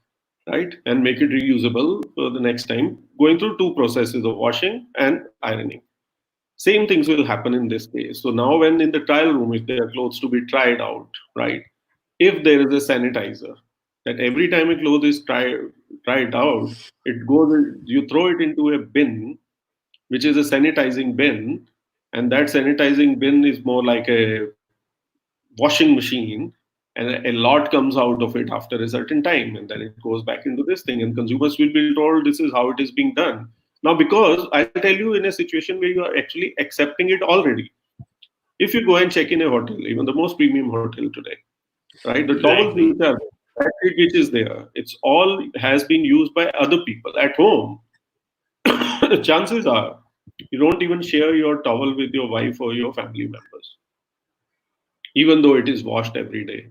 right, and make it reusable for the next time, going through two processes of washing and ironing. Same things will happen in this case. So now when in the trial room, if there are clothes to be tried out, right, if there is a sanitizer, that every time a cloth is tried out, it goes, you throw it into a bin, which is a sanitizing bin, and that sanitizing bin is more like a washing machine, and a lot comes out of it after a certain time, and then it goes back into this thing, and consumers will be told this is how it is being done. Now, because I'll tell you, in a situation where you are actually accepting it already, if you go and check in a hotel, even the most premium hotel today, right, the towels Exactly. which are fabric which is there, it's all has been used by other people at home. The chances are you don't even share your towel with your wife or your family members, even though it is washed every day,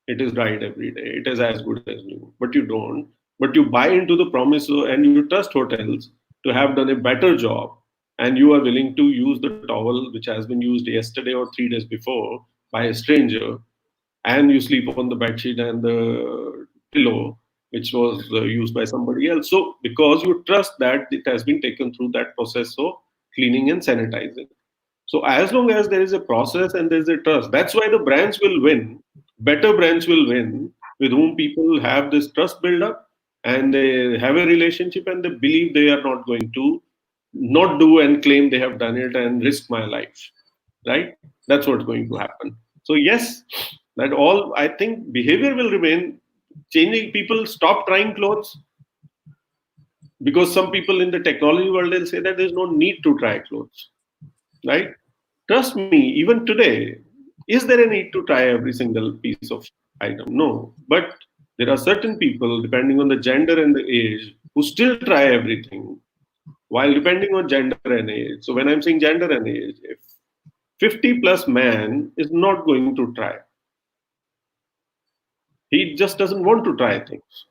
it is dried every day, it is as good as new, but you don't. But you buy into the promise, and you trust hotels to have done a better job, and you are willing to use the towel which has been used yesterday or 3 days before by a stranger, and you sleep on the bedsheet and the pillow which was used by somebody else. So because you trust that it has been taken through that process of cleaning and sanitizing. So as long as there is a process and there is a trust, that's why the brands will win. Better brands will win, with whom people have this trust build up, and they have a relationship, and they believe they are not going to not do and claim they have done it and risk my life. Right? That's what's going to happen. So yes, that all, I think behavior will remain changing. People stop trying clothes, because some people in the technology world will say that there's no need to try clothes, right? Trust me, even today, is there a need to try every single piece of item? No. But there are certain people, depending on the gender and the age, who still try everything, while depending on gender and age. So when I'm saying gender and age, if 50 plus man is not going to try, he just doesn't want to try things,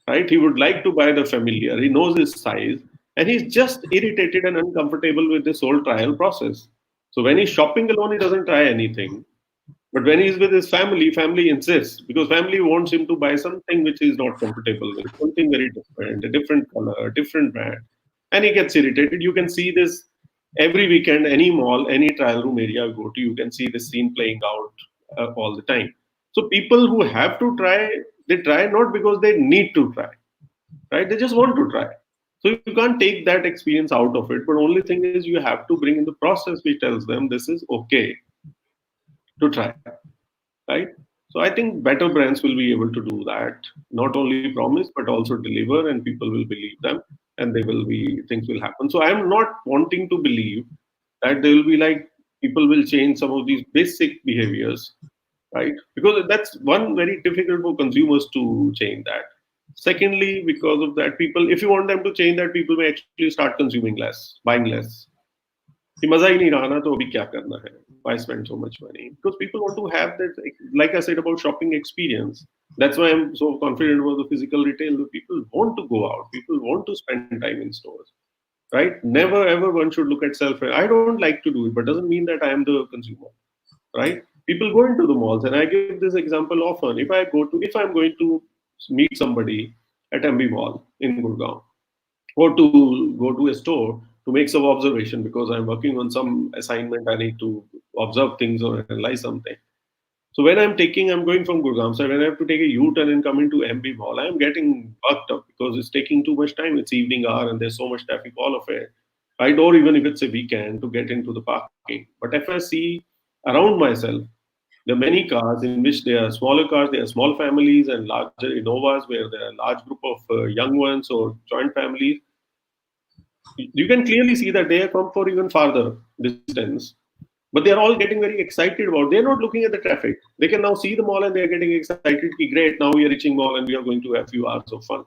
right? He would like to buy the familiar, he knows his size, and he's just irritated and uncomfortable with this whole trial process. So when he's shopping alone, he doesn't try anything. But when he's with his family, family insists, because family wants him to buy something which he's not comfortable with, something very different, a different color, a different brand. And he gets irritated. You can see this every weekend, any mall, any trial room area you go to, you can see this scene playing out all the time. So people who have to try, they try not because they need to try, right? They just want to try. So you can't take that experience out of it. But only thing is you have to bring in the process which tells them this is okay to try, right? So I think better brands will be able to do that, not only promise but also deliver, and people will believe them, and they will be things will happen. So I am not wanting to believe that they will be like people will change some of these basic behaviors, right? Because that's one very difficult for consumers to change that. Secondly, because of that, people, if you want them to change that, people may actually start consuming less, buying less. कि मजा ही नहीं रहा ना, तो अभी क्या करना है? Why spend so much money? Because people want to have that, like I said about shopping experience. That's why I'm so confident about the physical retail. People want to go out. People want to spend time in stores, right? Never ever one should look at self. I don't like to do it, but doesn't mean that I am the consumer, right? People go into the malls, and I give this example often. If I'm going to meet somebody at MB Mall in Gurgaon, or to go to a store to make some observation because I'm working on some assignment, I need to observe things or analyze something. So when I'm going from Gurgaon, so when I have to take a U-turn and come into MP Mall, I'm getting bucked up because it's taking too much time. It's evening hour and there's so much traffic, all of it. right? Or even if it's a weekend to get into the parking. But if I see around myself, there are many cars in which there are smaller cars, there are small families and larger Innovas where there are a large group of young ones or joint families. You can clearly see that they have come for even farther distance, but they are all getting very excited about. They're not looking at the traffic. They can now see the mall and they're getting excited. Ki, great, now we are reaching mall and we are going to have few hours of fun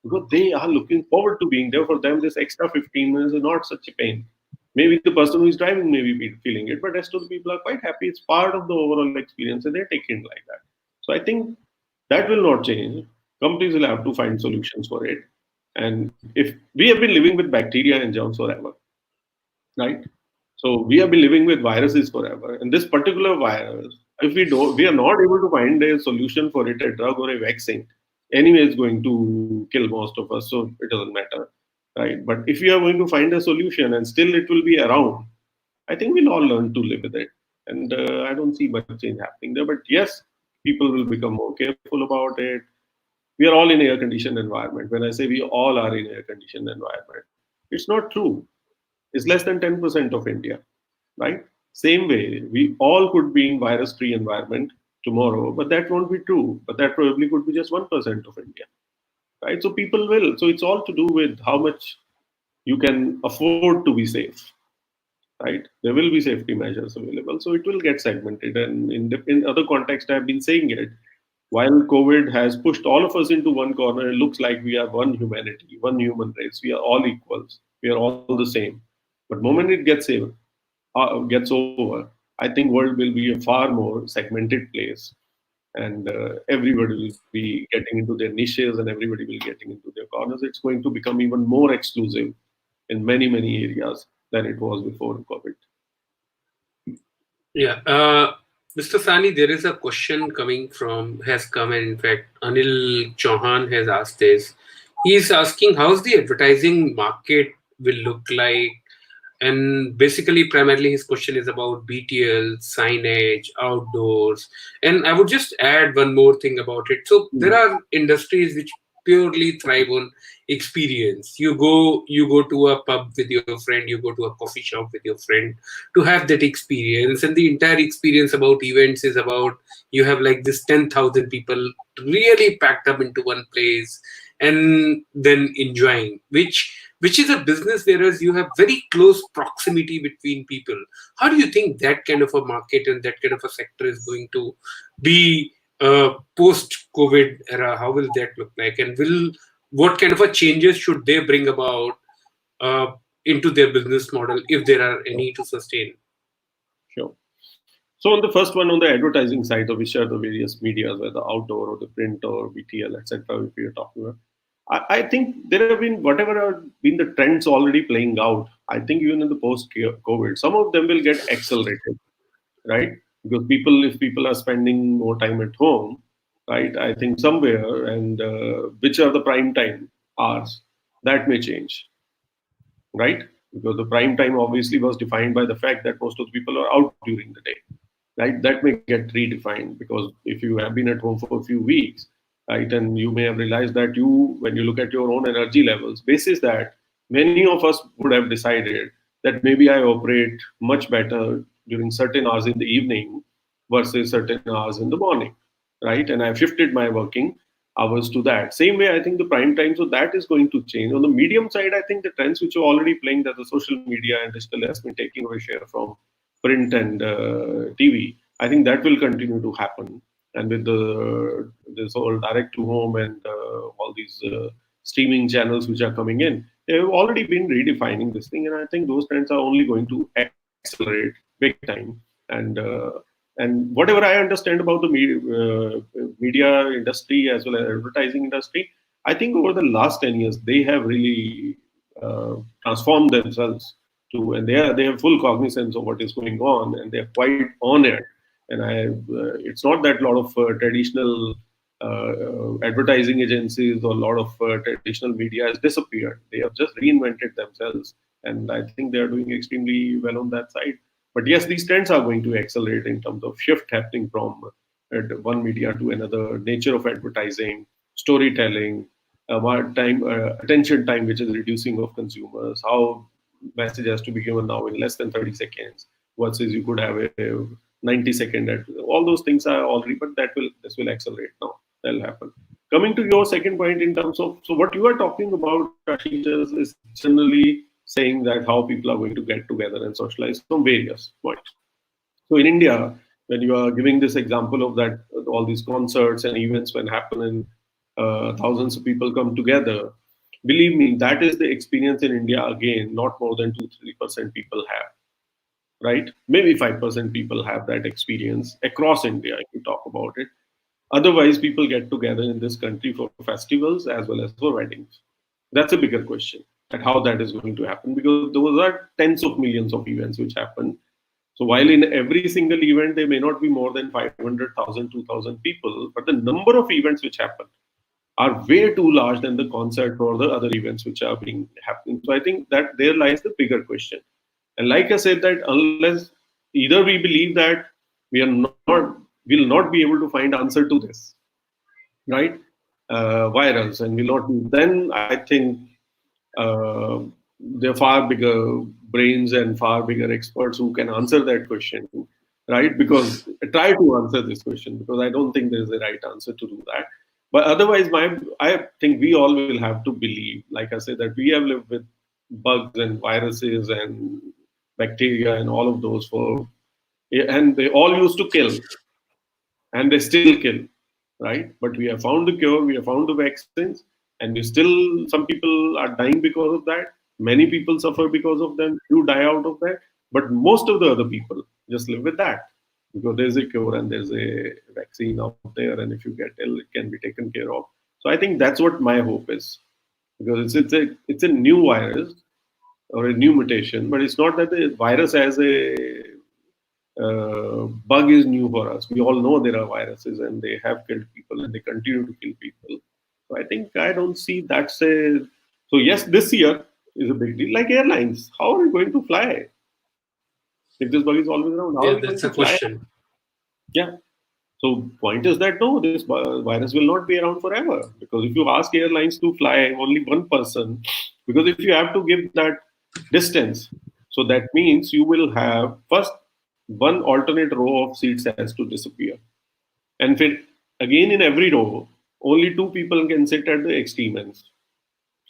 because they are looking forward to being there. For them, this extra 15 minutes is not such a pain. Maybe the person who is driving may be feeling it, but rest of the people are quite happy. It's part of the overall experience, and they're taking it like that. So I think that will not change. Companies will have to find solutions for it. And if we have been living with bacteria and germs forever, right? So we have been living with viruses forever, and this particular virus, if we are not able to find a solution for it, a drug or a vaccine, anyway, it's going to kill most of us. So it doesn't matter, right? But if we are going to find a solution and still it will be around, I think we'll all learn to live with it, and I don't see much change happening there. But yes, people will become more careful about it. We are all in air conditioned environment. When I say we all are in air conditioned environment, it's not true. It's less than 10% of India, right? Same way, we all could be in virus-free environment tomorrow, but that won't be true. But that probably could be just 1% of India, right? So people will. So it's all to do with how much you can afford to be safe, right? There will be safety measures available, so it will get segmented. And in other contexts, I've been saying it. While COVID has pushed all of us into one corner, it looks like we are one humanity, one human race. We are all equals. We are all the same. But moment it gets over, I think world will be a far more segmented place, and everybody will be getting into their niches, and everybody will getting into their corners. It's going to become even more exclusive in many areas than it was before COVID. Yeah. Mr. Sani, there is a question has come, and in fact, Anil Chauhan has asked this. He's asking how's the advertising market will look like, and basically, primarily, his question is about BTL, signage, outdoors, and I would just add one more thing about it. So there are industries which purely thrive on experience. You go to a pub with your friend, you go to a coffee shop with your friend to have that experience, and the entire experience about events is about you have like this 10,000 people really packed up into one place and then enjoying, which is a business whereas you have very close proximity between people. How do you think that kind of a market and that kind of a sector is going to be post COVID era? How will that look like, and will what kind of a changes should they bring about uh, into their business model, if there are any, to sustain? Sure. So on the first one, on the advertising side, of which are the various medias, whether outdoor or the print or BTL, etc., if we are talking about, I think there have been whatever have been the trends already playing out. I think even in the post-COVID, some of them will get accelerated, right? Because if people are spending more time at home, right? I think somewhere and which are the prime time hours that may change, right? Because the prime time obviously was defined by the fact that most of the people are out during the day, right? That may get redefined because if you have been at home for a few weeks, right, and you may have realized that when you look at your own energy levels, basis that many of us would have decided that maybe I operate much better during certain hours in the evening versus certain hours in the morning, right? And I've shifted my working hours to that. Same way, I think the prime time, so that is going to change. On the medium side, I think the trends which are already playing, that the social media and digital has been taking away share from print and TV. I think that will continue to happen. And with this whole direct to home and all these streaming channels which are coming in, they have already been redefining this thing. And I think those trends are only going to accelerate big time. And and whatever I understand about the media industry as well as advertising industry, I think over the last 10 years they have really transformed themselves to, and they have full cognizance of what is going on, and they're quite on it. And it's not that a lot of traditional advertising agencies or a lot of traditional media has disappeared. They have just reinvented themselves, and I think they are doing extremely well on that side. But yes, these trends are going to accelerate in terms of shift happening from one media to another, nature of advertising, storytelling, attention time, which is reducing of consumers, how message has to be given now in less than 30 seconds versus you could have a 90-second. All those things are already, but this will accelerate now. That'll happen. Coming to your second point in terms of, so what you are talking about, Ashish, is generally saying that how people are going to get together and socialize from various points. So in India, when you are giving this example of that, all these concerts and events when happen and thousands of people come together, believe me, that is the experience in India. Again, not more than 2-3% people have, right? Maybe 5% people have that experience across India if you talk about it. Otherwise, people get together in this country for festivals as well as for weddings. That's a bigger question, that how that is going to happen, because those are tens of millions of events which happen. So while in every single event there may not be more than 500,000, 2,000 people, but the number of events which happen are way too large than the concert or the other events which are being happening. So I think that there lies the bigger question. And like I said, that unless either we believe that we are not, will not be able to find answer to this, right? Virus, and will not be, then I think uh, there are far bigger brains and far bigger experts who can answer that question, right? Because try to answer this question, because I don't think there's a right answer to do that. But otherwise, I think we all will have to believe, like I said, that we have lived with bugs and viruses and bacteria and all of those and they all used to kill, and they still kill, right? But we have found the cure, we have found the vaccines, and we still, some people are dying because of that. Many people suffer because of them. You die out of that, but most of the other people just live with that because there's a cure and there's a vaccine out there, and if you get ill, it can be taken care of. So I think that's what my hope is, because it's a new virus or a new mutation, but it's not that the virus as a bug is new for us. We all know there are viruses and they have killed people and they continue to kill people. So I think I don't see that's a. So yes, this year is a big deal. Like airlines, how are we going to fly if this bug is always around? How Yeah, are we going that's a to fly? question. Yeah. So point is that no, this virus will not be around forever, because if you ask airlines to fly only one person, because if you have to give that distance, so that means you will have first one alternate row of seats has to disappear, and fit again in every row only two people can sit at the extreme ends,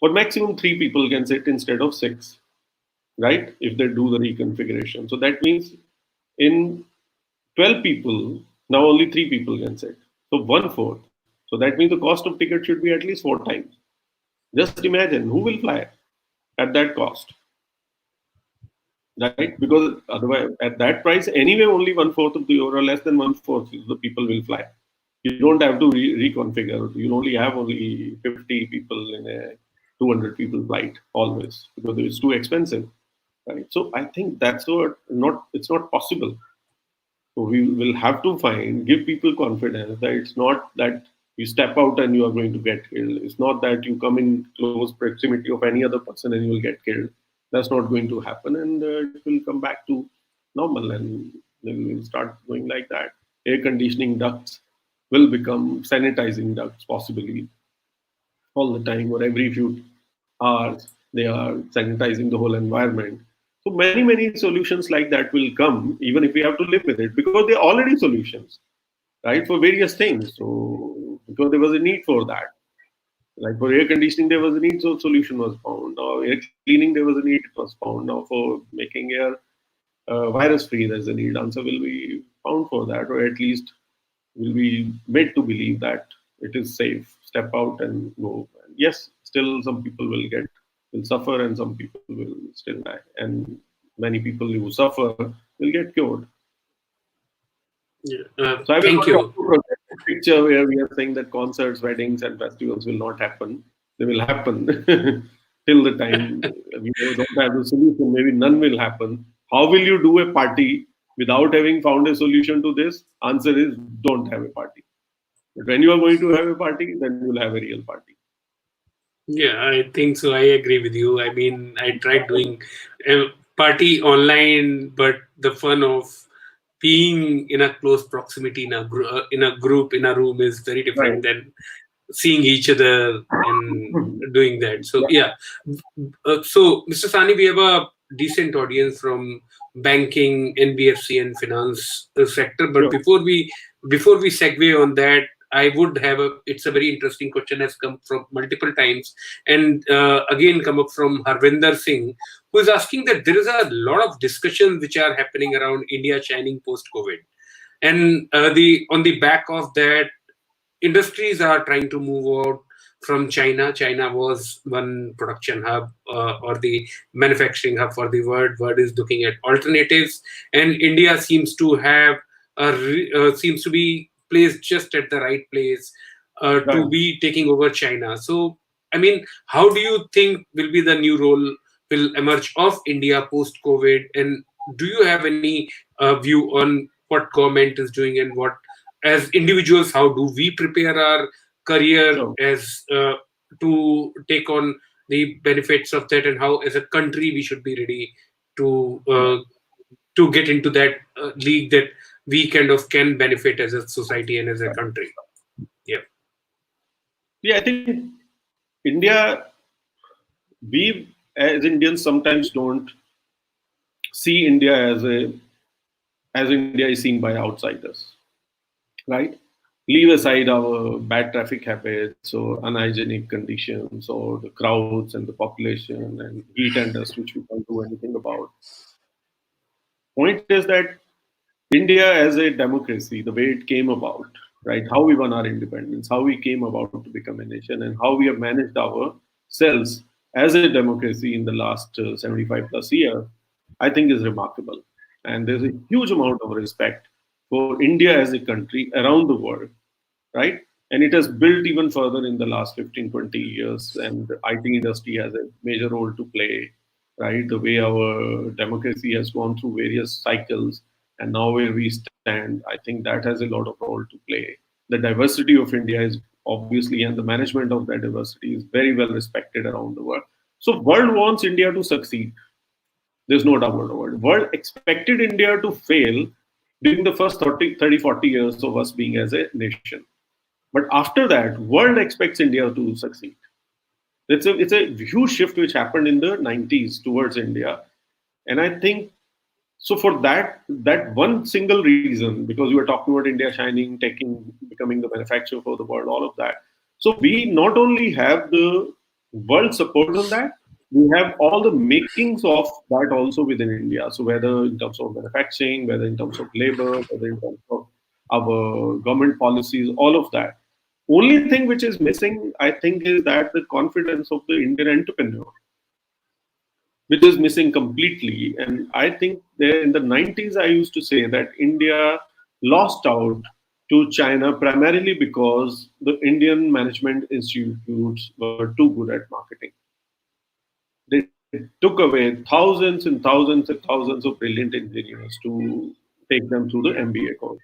or maximum three people can sit instead of six, right? If they do the reconfiguration, so that means in 12 people, now only 3 people can sit. So one fourth. So that means the cost of ticket should be at least 4 times. Just imagine who will fly at that cost, right? Because otherwise, at that price, anyway, only one fourth of the, or less than one fourth of the people will fly. You don't have to reconfigure. You only have only 50 people in a 200 people flight always, because it's too expensive, right? So I think that's what not. It's not possible. So we will have to give people confidence that it's not that you step out and you are going to get killed. It's not that you come in close proximity of any other person and you will get killed. That's not going to happen, and it will come back to normal, and then we'll start going like that. Air conditioning ducts will become sanitizing ducts, possibly all the time, or every few hours they are sanitizing the whole environment. So many solutions like that will come, even if we have to live with it, because they're already solutions, right, for various things. So because there was a need for that, like for air conditioning there was a need, so solution was found. Now air cleaning there was a need, it was found. Now for making air virus free, there's a need. Answer will be found for that, or at least will be made to believe that it is safe. Step out and go. And yes, still some people will suffer, and some people will still die, and many people who suffer will get cured. Yeah. So I will Thank not try you. to project a picture where we are saying that concerts, weddings, and festivals will not happen. They will happen till the time we don't have the solution. Maybe none will happen. How will you do a party without having found a solution to this? Answer is don't have a party. But when you are going to have a party, then you will have a real party. Yeah, I think so. I agree with you. I mean, I tried doing a party online, but the fun of being in a close proximity in in a group in a room is very Right. different than seeing each other and doing that. So Yeah. yeah. So Mr. Sani, we have a decent audience from banking, NBFC, and finance sector. But Sure. before we segue on that, I would have a. It's a very interesting question has come from multiple times, and again come up from Harvinder Singh, who is asking that there is a lot of discussions which are happening around India shining post COVID, and the on the back of that, industries are trying to move out from China. China was one production hub or the manufacturing hub for the world. World is looking at alternatives, and India seems to have seems to be placed just at the right place to Right. be taking over China. So, I mean, how do you think will be the new role will emerge of India post COVID, and do you have any view on what government is doing and what as individuals, how do we prepare our career Sure. as to take on the benefits of that, and how as a country we should be ready to uh, to get into that league that we kind of can benefit as a society and as a country. Yeah. Yeah, I think India, we as Indians sometimes don't see India as India is seen by outsiders, right? Leave aside our bad traffic habits or unhygienic conditions or the crowds and the population and heat and dust, which we can't do anything about. Point is that India as a democracy, the way it came about, right? How we won our independence, how we came about to become a nation, and how we have managed ourselves as a democracy in the last 75 plus years, I think is remarkable. And there's a huge amount of respect for India as a country around the world, right? And it has built even further in the last 15, 20 years. And the IT industry has a major role to play, right? The way our democracy has gone through various cycles and now where we stand, I think that has a lot of role to play. The diversity of India is obviously, and the management of that diversity is very well respected around the world. So world wants India to succeed. There's no doubt about it. World expected India to fail during the first 30, 40 years of us being as a nation. But after that, world expects India to succeed. It's a huge shift which happened in the 90s towards India. And I think so for that one single reason, because you were talking about India shining, becoming the manufacturer for the world, all of that. So we not only have the world support on that, we have all the makings of that also within India. So whether in terms of manufacturing, whether in terms of labor, whether in terms of our government policies, all of that. Only thing which is missing, I think, is that the confidence of the Indian entrepreneur, which is missing completely. And I think there in the 90s, I used to say that India lost out to China primarily because the Indian management institutes were too good at marketing. They took away thousands and thousands and thousands of brilliant engineers to take them through the MBA course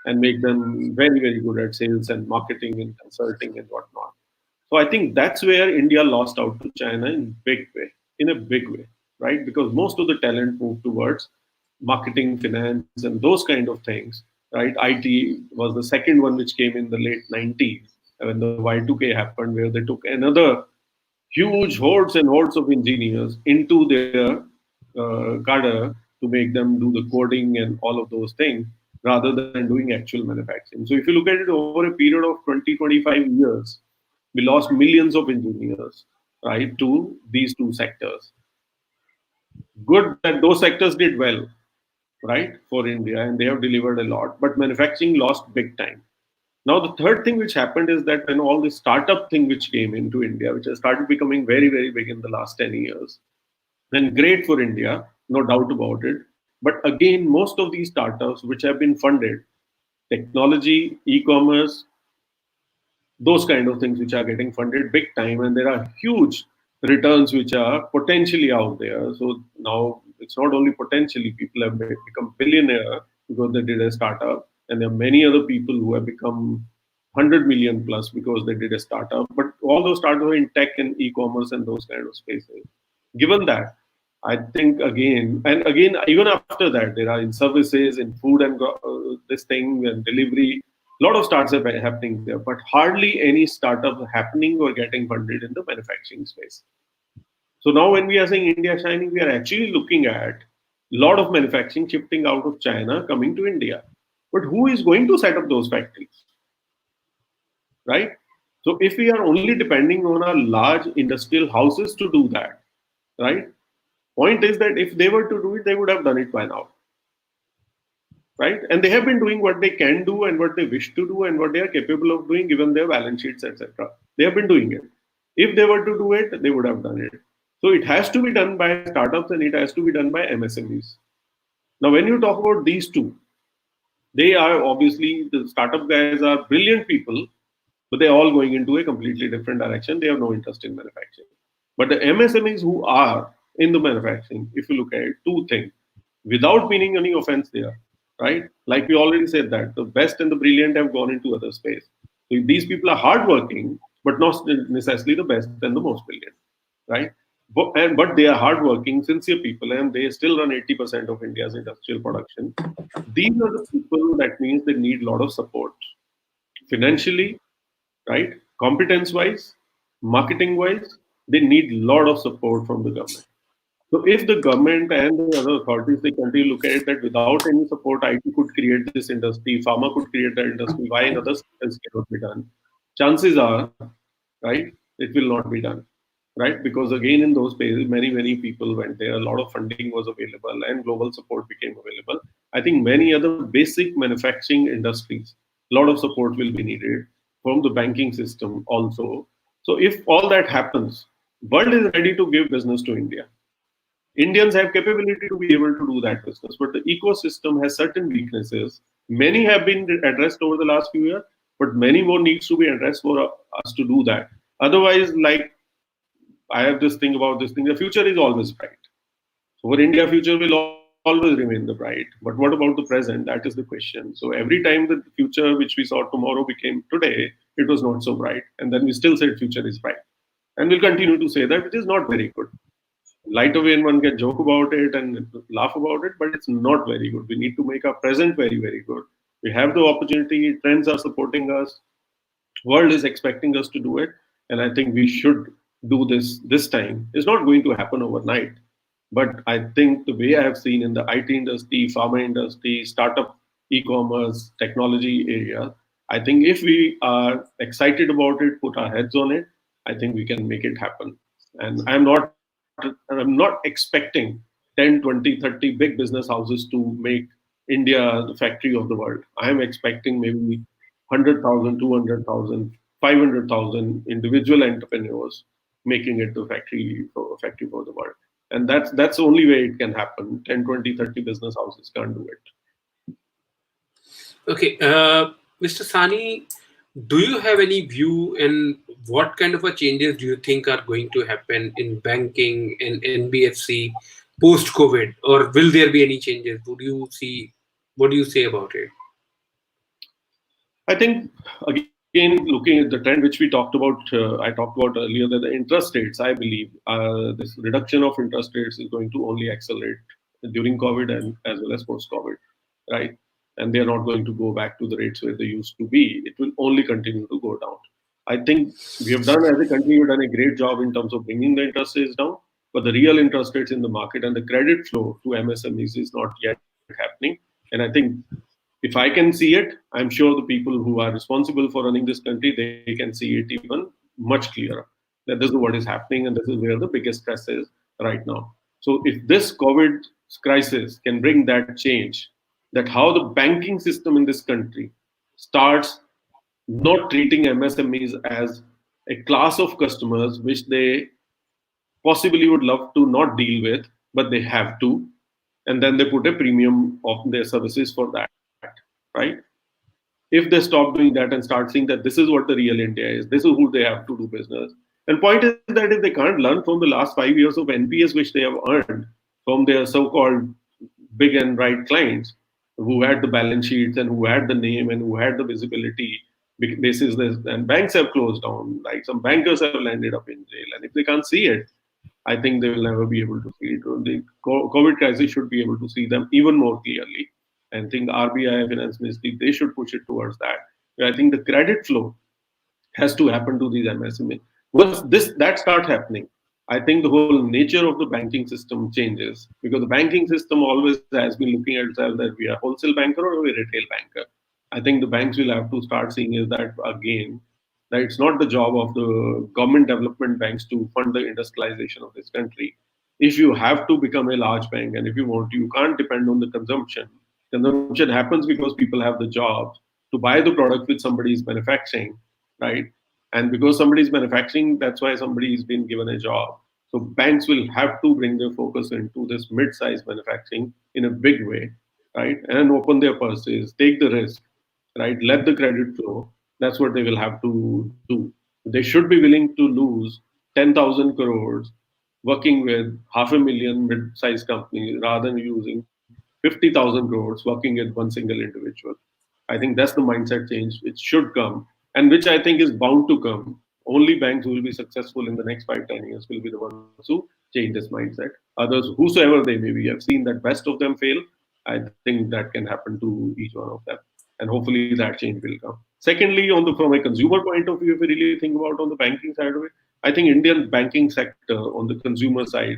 and make them very, very good at sales and marketing and consulting and whatnot. So I think that's where India lost out to China in a big way, right? Because most of the talent moved towards marketing, finance, and those kind of things, right? IT was the second one which came in the late 90s when the Y2K happened, where they took another huge hordes and hordes of engineers into their cadre to make them do the coding and all of those things rather than doing actual manufacturing. So if you look at it over a period of 20, 25 years, we lost millions of engineers, right, to these two sectors. Good that those sectors did well, right, for India, and they have delivered a lot, but manufacturing lost big time. Now, the third thing which happened is that when all this startup thing which came into India, which has started becoming very, very big in the last 10 years, and great for India, no doubt about it. But again, most of these startups which have been funded, technology, e-commerce, those kind of things which are getting funded big time, and there are huge returns which are potentially out there. So now it's not only potentially, people have become billionaire because they did a startup, and there are many other people who have become 100 million plus because they did a startup. But all those startups are in tech and e-commerce and those kind of spaces. Given that, I think again, even after that, there are in services, in food and this thing and delivery, a lot of startups are happening there, but hardly any startup happening or getting funded in the manufacturing space. So now when we are saying India shining, we are actually looking at a lot of manufacturing shifting out of China coming to India. But who is going to set up those factories, right? So if we are only depending on our large industrial houses to do that, right? Point is that if they were to do it, they would have done it by now, right? And they have been doing what they can do and what they wish to do and what they are capable of doing given their balance sheets, etc. They have been doing it. If they were to do it, they would have done it. So it has to be done by startups and it has to be done by MSMEs. Now, when you talk about these two, they are obviously the startup guys are brilliant people, but they're all going into a completely different direction. They have no interest in manufacturing. But the MSMEs who are in the manufacturing, if you look at it, two things, without meaning any offense there, right? Like we already said that the best and the brilliant have gone into other space. So these people are hardworking, but not necessarily the best and the most brilliant, right? But they are hardworking, sincere people, and they still run 80% of India's industrial production. These are the people that means they need a lot of support financially, right? Competence wise, marketing wise, they need a lot of support from the government. So if the government and the other authorities they continue to look at it that without any support, IT could create this industry, pharma could create that industry, why in other sectors cannot be done? Chances are, right, it will not be done, right? Because again, in those days, many people went there. A lot of funding was available, and global support became available. I think many other basic manufacturing industries, a lot of support will be needed from the banking system also. So if all that happens, world is ready to give business to India. Indians have capability to be able to do that business, but the ecosystem has certain weaknesses. Many have been addressed over the last few years, but many more needs to be addressed for us to do that. Otherwise, like I have this thing about this thing, the future is always bright. So for India, future will always remain the bright. But what about the present? That is the question. So every time the future which we saw tomorrow became today, it was not so bright, and then we still said future is bright, and we'll continue to say that it is not very good. Light away and one can joke about it and laugh about it, but it's not very good. We need to make our present very good. We have the opportunity, trends are supporting us, world is expecting us to do it, and I think we should do this time. It's not going to happen overnight, but I think the way I have seen in the IT industry, pharma industry, startup, e-commerce, technology area, I think if we are excited about it, put our heads on it, I think we can make it happen. And I'm not expecting 10, 20, 30 big business houses to make India the factory of the world. I am expecting maybe 100,000, 200,000, 500,000 individual entrepreneurs making it the factory for the world. And that's the only way it can happen. 10, 20, 30 business houses can't do it. Okay, Mr. Sani, do you have any view in what kind of a changes do you think are going to happen in banking and NBFC post COVID, or will there be any changes? Would you see? What do you say about it? I think again, looking at the trend which we talked about, I talked about earlier that the interest rates, I believe, this reduction of interest rates is going to only accelerate during COVID and as well as post COVID, right? And they are not going to go back to the rates where they used to be. It will only continue to go down. I think we have done as a country, we've done a great job in terms of bringing the interest rates down, but the real interest rates in the market and the credit flow to MSMEs is not yet happening. And I think if I can see it, I'm sure the people who are responsible for running this country, they can see it even much clearer. That this is what is happening and this is where the biggest stress is right now. So if this COVID crisis can bring that change, that how the banking system in this country starts not treating MSMEs as a class of customers which they possibly would love to not deal with, but they have to, and then they put a premium of their services for that, right? If they stop doing that and start seeing that this is what the real India is, this is who they have to do business. And point is that if they can't learn from the last 5 years of NPS which they have earned from their so-called big and right clients who had the balance sheets and who had the name and who had the visibility, basis this, and banks have closed down, like some bankers have landed up in jail. And if they can't see it, I think they will never be able to see it. The COVID crisis should be able to see them even more clearly. And think RBI, Finance Ministry, they should push it towards that. I think the credit flow has to happen to these MSMEs. Once that starts happening, I think the whole nature of the banking system changes, because the banking system always has been looking at itself that we are wholesale banker or a retail banker. I think the banks will have to start seeing is that again, that it's not the job of the government development banks to fund the industrialization of this country. If you have to become a large bank and if you want to, you can't depend on the consumption. Consumption happens because people have the jobs to buy the product which somebody is manufacturing, right? And because somebody is manufacturing, that's why somebody is being given a job. So banks will have to bring their focus into this mid-sized manufacturing in a big way, right? And open their purses, take the risk, right? Let the credit flow. That's what they will have to do. They should be willing to lose 10,000 crores working with 500,000 mid-sized companies rather than using 50,000 crores working with one single individual. I think that's the mindset change which should come, and which I think is bound to come. Only banks who will be successful in the next 5, 10 years will be the ones who change this mindset. Others, whosoever they may be, have seen that best of them fail. I think that can happen to each one of them, and hopefully that change will come. Secondly, from a consumer point of view, if we really think about on the banking side of it, I think Indian banking sector on the consumer side,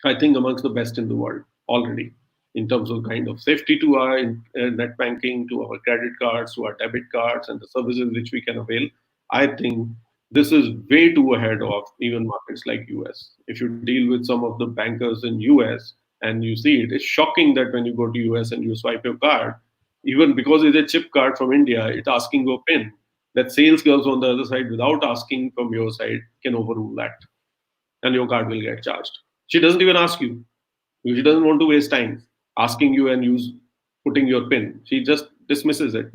I think amongst the best in the world already, in terms of kind of safety to our net banking, to our credit cards, to our debit cards, and the services which we can avail. I think this is way too ahead of even markets like US. If you deal with some of the bankers in US and you see it, it's shocking that when you go to US and you swipe your card, even because it's a chip card from India, it's asking your PIN. That sales girls on the other side, without asking from your side, can overrule that, and your card will get charged. She doesn't even ask you. She doesn't want to waste time asking you and use putting your pin. She just dismisses it,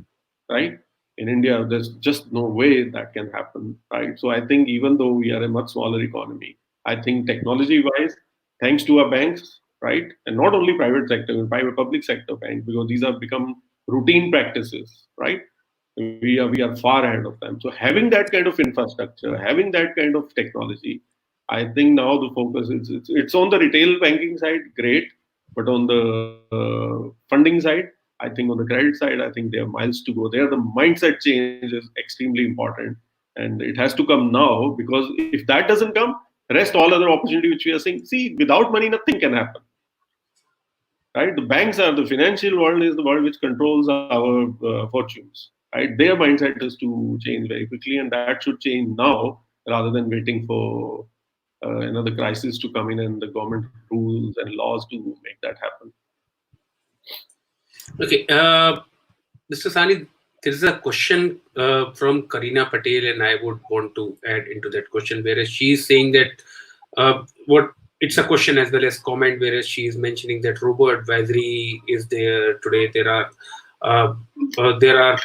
right? In India, there's just no way that can happen, right? So I think even though we are a much smaller economy, I think technology-wise, thanks to our banks, right, and not only private sector, private public sector banks, because these have become routine practices, right? We are far ahead of them. So having that kind of infrastructure, having that kind of technology, I think now the focus is it's on the retail banking side, great, but on the funding side, I think on the credit side, I think there are miles to go. There, the mindset change is extremely important, and it has to come now, because if that doesn't come, rest all other opportunity which we are seeing. See, without money, nothing can happen, right? The banks are the financial world is the world which controls our fortunes, right? Their mindset is to change very quickly, and that should change now rather than waiting for another crisis to come in and the government rules and laws to make that happen. Okay, Mr. Sani, there is a question from Karina Patel, and I would want to add into that question, whereas she is saying that what it's a question as well as comment, whereas she is mentioning that robo advisory is there today. There are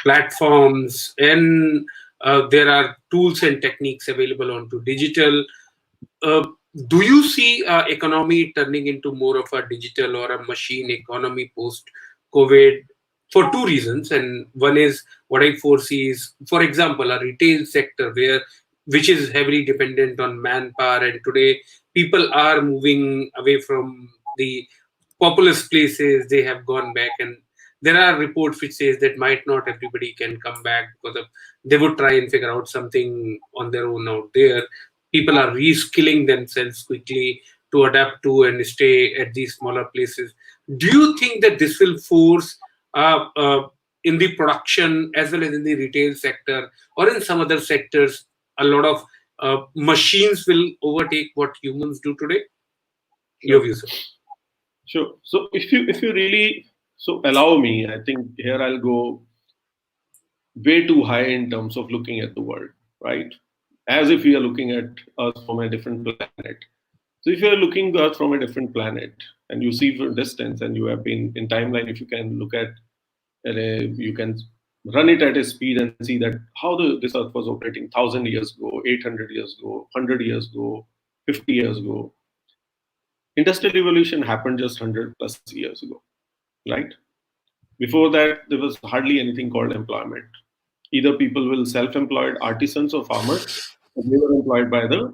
platforms and there are tools and techniques available onto digital. Uh, do you see economy turning into more of a digital or a machine economy post COVID for two reasons? And one is what I foresee is, for example, a retail sector which is heavily dependent on manpower, and today people are moving away from the populous places. They have gone back, and there are reports which says that might not everybody can come back because of they would try and figure out something on their own out there. People are reskilling themselves quickly to adapt to and stay at these smaller places. Do you think that this will force in the production as well as in the retail sector or in some other sectors, a lot of machines will overtake what humans do today? Your Sure. views, sir. Sure. So if you really so allow me, I think here I'll go way too high in terms of looking at the world, right? As if we are looking at us from a different planet. So if you're looking at Earth from a different planet and you see from distance and you have been in timeline, if you can look you can run it at a speed and see that how this Earth was operating 1,000 years ago, 800 years ago, 100 years ago, 50 years ago. Industrial revolution happened just 100 plus years ago, right? Before that, there was hardly anything called employment. Either people were self-employed artisans or farmers, or they were employed by the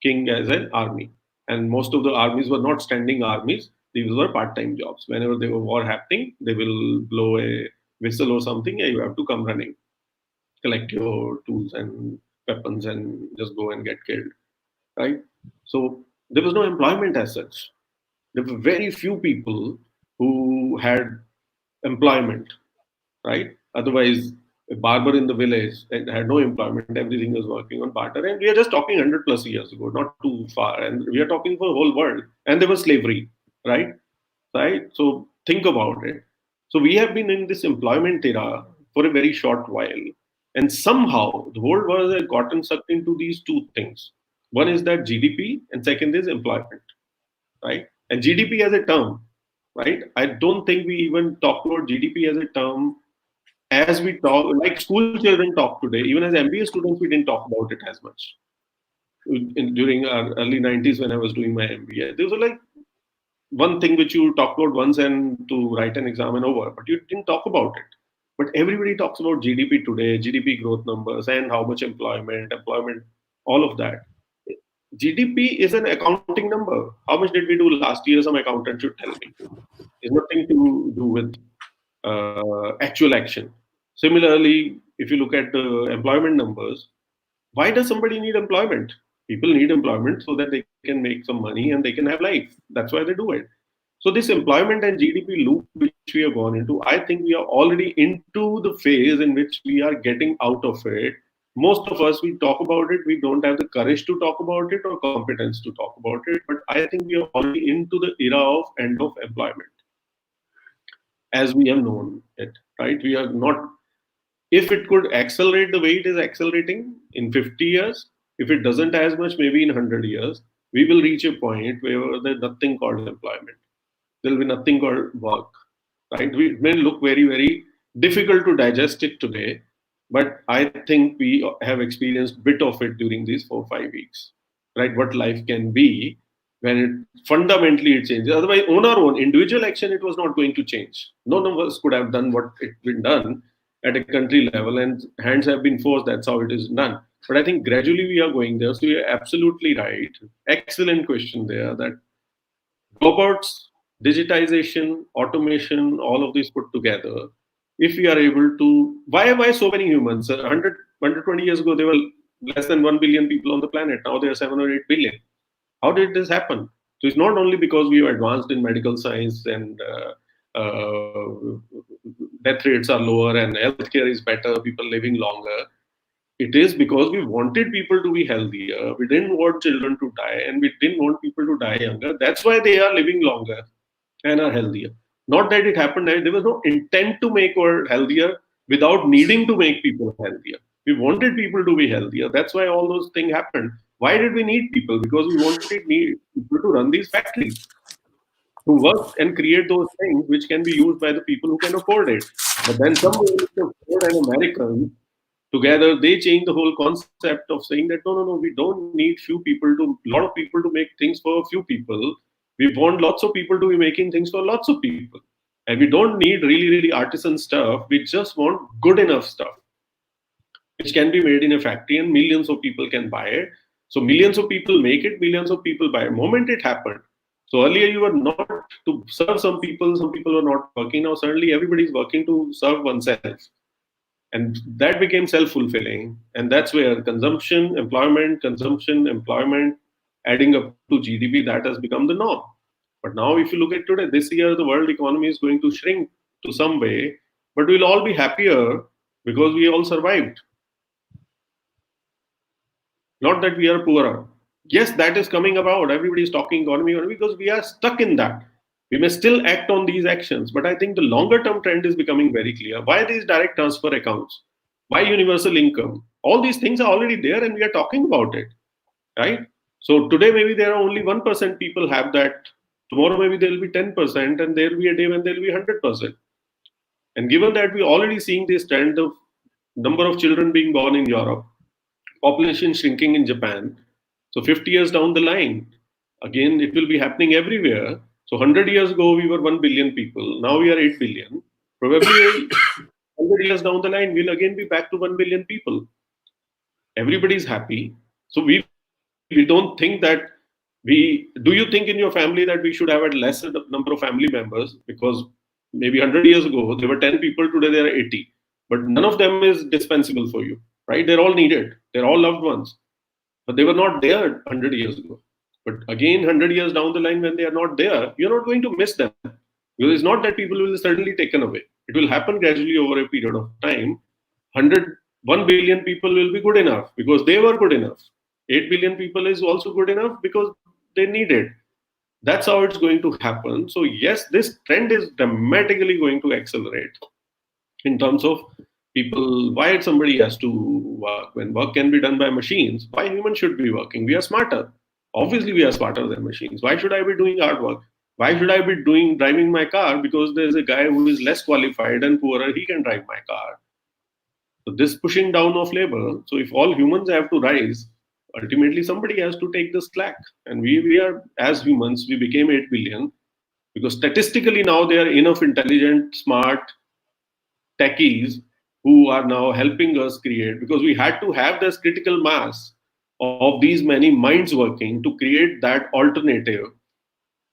king as an army. And most of the armies were not standing armies. These were part-time jobs. Whenever there were war happening, they will blow a whistle or something, and you have to come running, collect your tools and weapons, and just go and get killed, right? So there was no employment as such. There were very few people who had employment, right? Otherwise, a barber in the village had no employment. Everything was working on barter. And we are just talking 100 plus years ago, not too far. And we are talking for the whole world. And there was slavery, right? Right? So think about it. So we have been in this employment era for a very short while. And somehow the whole world has gotten sucked into these two things. One is that GDP, and second is employment, right? And GDP as a term, right? I don't think we even talk about GDP as a term as we talk, like school children talk today. Even as MBA students, we didn't talk about it as much. During our early 90s, when I was doing my MBA, there was like one thing which you talk about once and to write an exam and over, but you didn't talk about it. But everybody talks about GDP today, GDP growth numbers, and how much employment, all of that. GDP is an accounting number. How much did we do last year? Some accountant should tell me. It's nothing to do with actual action. Similarly, if you look at the employment numbers, why does somebody need employment? People need employment so that they can make some money and they can have life. That's why they do it. So this employment and GDP loop which we have gone into, I think we are already into the phase in which we are getting out of it. Most of us, we talk about it, we don't have the courage to talk about it or competence to talk about it. But I think we are already into the era of end of employment as we have known it, right? We are not, if it could accelerate the way it is accelerating in 50 years, if it doesn't as much, maybe in 100 years, we will reach a point where there's nothing called employment. There will be nothing called work, right? It may look very, very difficult to digest it today, but I think we have experienced bit of it during these 4 or 5 weeks, right? What life can be when it fundamentally it changes. Otherwise, on our own individual action, it was not going to change. None of us could have done what it been done at a country level, and hands have been forced. That's how it is done. But I think gradually we are going there. So you're absolutely right. Excellent question there. That robots, digitization, automation, all of these put together, if we are able to, why so many humans? 120 years ago, there were less than 1 billion people on the planet. Now there are 7 or 8 billion. How did this happen? So it's not only because we are advanced in medical science and death rates are lower and healthcare is better, people living longer. It is because we wanted people to be healthier. We didn't want children to die, and we didn't want people to die younger. That's why they are living longer and are healthier. Not that it happened. There was no intent to make world healthier without needing to make people healthier. We wanted people to be healthier. That's why all those things happened. Why did we need people? Because we wanted people to run these factories, to work and create those things which can be used by the people who can afford it. But then some Ford and Americans together, they change the whole concept of saying that no, we don't need lot of people to make things for a few people. We want lots of people to be making things for lots of people. And we don't need really, really artisan stuff. We just want good enough stuff, which can be made in a factory and millions of people can buy it. So millions of people make it, millions of people buy it. Moment it happened. So earlier you were not to serve some people were not working. Now suddenly everybody's working to serve oneself. And that became self-fulfilling. And that's where consumption, employment, adding up to GDP, that has become the norm. But now if you look at today, this year, the world economy is going to shrink to some way, but we'll all be happier because we all survived. Not that we are poorer. Yes, that is coming about. Everybody is talking economy because we are stuck in that. We may still act on these actions, but I think the longer term trend is becoming very clear. Why these direct transfer accounts? Why universal income? All these things are already there and we are talking about it, right? So today maybe there are only 1% people have that. Tomorrow maybe there will be 10% and there will be a day when there will be 100%. And given that we're already seeing this trend of number of children being born in Europe, population shrinking in Japan, so 50 years down the line, again, it will be happening everywhere. So 100 years ago, we were 1 billion people. Now we are 8 billion. Probably 100 years down the line, we'll again be back to 1 billion people. Everybody's happy. So we don't think that do you think in your family that we should have a lesser number of family members? Because maybe 100 years ago, there were 10 people, today there are 80. But none of them is dispensable for you, right? They're all needed. They're all loved ones. But they were not there 100 years ago. But again, 100 years down the line, when they are not there, you're not going to miss them. Because it's not that people will suddenly taken away. It will happen gradually over a period of time. 1 billion people will be good enough because they were good enough. 8 billion people is also good enough because they need it. That's how it's going to happen. So yes, this trend is dramatically going to accelerate in terms of people. Why somebody has to work when work can be done by machines? Why humans should be working? We are smarter. Obviously, we are smarter than machines. Why should I be doing hard work? Why should I be doing driving my car? Because there's a guy who is less qualified and poorer, he can drive my car. So this pushing down of labor. So if all humans have to rise, ultimately somebody has to take the slack. And we are, as humans, we became 8 billion because statistically now there are enough intelligent, smart techies who are now helping us create, because we had to have this critical mass of these many minds working to create that alternative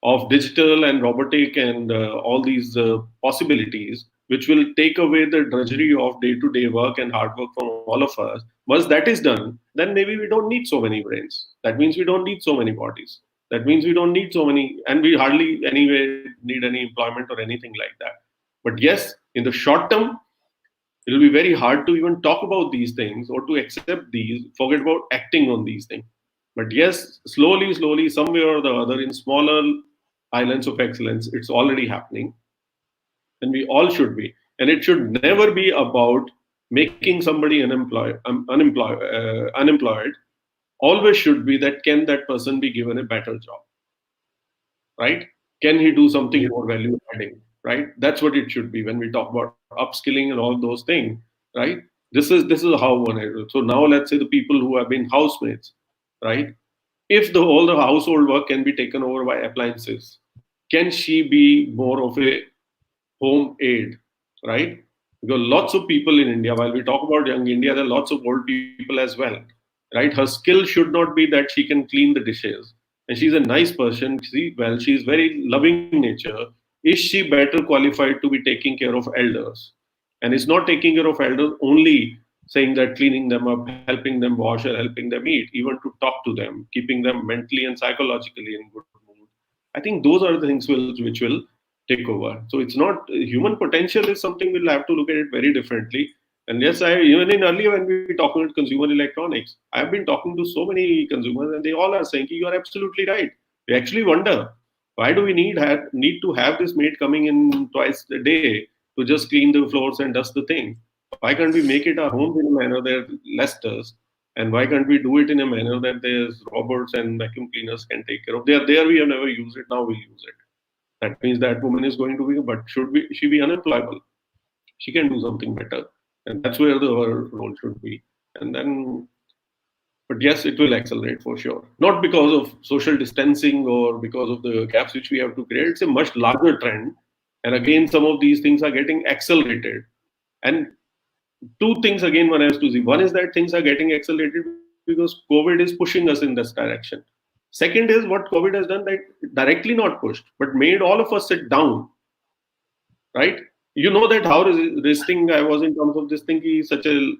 of digital and robotic and all these possibilities, which will take away the drudgery of day-to-day work and hard work from all of us. Once that is done, then maybe we don't need so many brains. That means we don't need so many bodies. That means we don't need so many, and we hardly anyway need any employment or anything like that. But yes, in the short term, it'll be very hard to even talk about these things or to accept these, forget about acting on these things. But yes, slowly, somewhere or the other, in smaller islands of excellence, it's already happening. And we all should be. And it should never be about making somebody unemployed. Always should be that can that person be given a better job, right? Can he do something Yeah. more value adding, right? That's what it should be when we talk about upskilling and all those things, right? This is how one is. So now let's say the people who have been housemates, right? If all the household work can be taken over by appliances, can she be more of a home aid, right? Because lots of people in India, while we talk about young India, there are lots of old people as well, right? Her skill should not be that she can clean the dishes. And she's a nice person. She's very loving nature. Is she better qualified to be taking care of elders? And it's not taking care of elders only saying that cleaning them up, helping them wash, or helping them eat, even to talk to them, keeping them mentally and psychologically in good mood. I think those are the things which will take over. So it's not human potential is something we'll have to look at it very differently. And yes, I even in earlier when we talk about consumer electronics, I've been talking to so many consumers, and they all are saying you are absolutely right. We actually wonder why do we need to have this maid coming in twice a day to just clean the floors and dust the thing? Why can't we make it our homes in a manner that less dust? And why can't we do it in a manner that there's robots and vacuum cleaners can take care of? They are there. We have never used it. Now we'll use it. That means that woman is going to be, but she be unemployable? She can do something better, and that's where her role should be. And then, but yes, it will accelerate for sure. Not because of social distancing or because of the gaps which we have to create. It's a much larger trend, and again, some of these things are getting accelerated. And two things again one has to see. One is that things are getting accelerated because COVID is pushing us in this direction. Second is what COVID has done, that directly not pushed, but made all of us sit down, right? You know that how resisting I was in terms of this thing is such a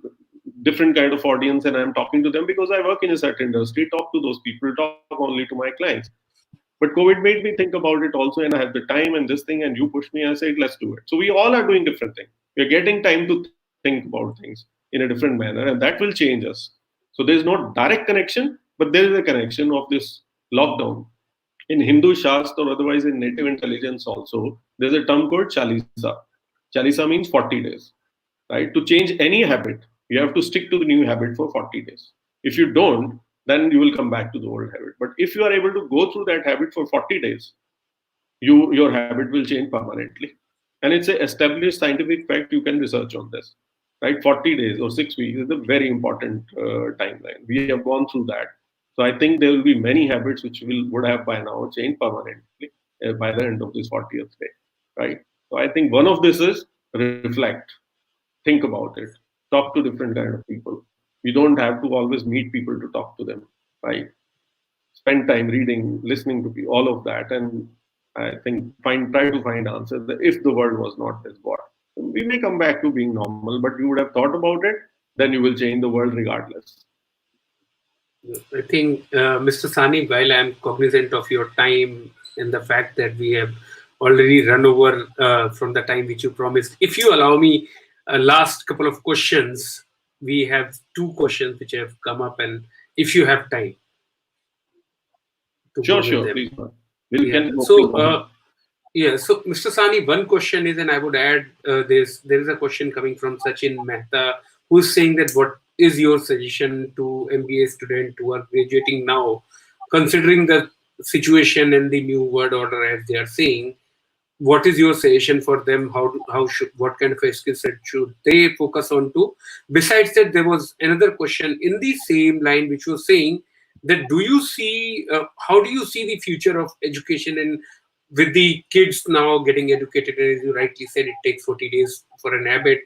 different kind of audience, and I'm talking to them because I work in a certain industry, talk to those people, talk only to my clients. But COVID made me think about it also, and I have the time and this thing, and you pushed me. I said, let's do it. So we all are doing different things. We're getting time to think about things in a different manner, and that will change us. So there's no direct connection, but there is a connection of this lockdown. In Hindu Shastra or otherwise in native intelligence also, there's a term called Chalisa. Chalisa means 40 days, right? To change any habit, you have to stick to the new habit for 40 days. If you don't, then you will come back to the old habit. But if you are able to go through that habit for 40 days, your habit will change permanently. And it's an established scientific fact. You can research on this, right? 40 days or 6 weeks is a very important timeline. We have gone through that. So I think there will be many habits which would have by now changed permanently by the end of this 40th day, right? So I think one of this is reflect, think about it, talk to different kind of people. You don't have to always meet people to talk to them, right? Spend time reading, listening to people, all of that, and I think try to find answers. That if the world was not this bad, we may come back to being normal, but you would have thought about it, then you will change the world regardless. I think, Mr. Sani, while I'm cognizant of your time and the fact that we have already run over from the time which you promised, if you allow me a last couple of questions, we have two questions which have come up, and if you have time to go Sure, with sure. them. Please go on. We Yeah. can go. Please So, go ahead. yeah. So, Mr. Sani, one question is, and I would add this. There is a question coming from Sachin Mehta, who's saying that what is your suggestion to MBA student who are graduating now, considering the situation and the new world order as they are saying? What is your suggestion for them? How should, what kind of a skill set should they focus on to? Besides that, there was another question in the same line which was saying that do you see how do you see the future of education in with the kids now getting educated, and as you rightly said, it takes 40 days for an habit.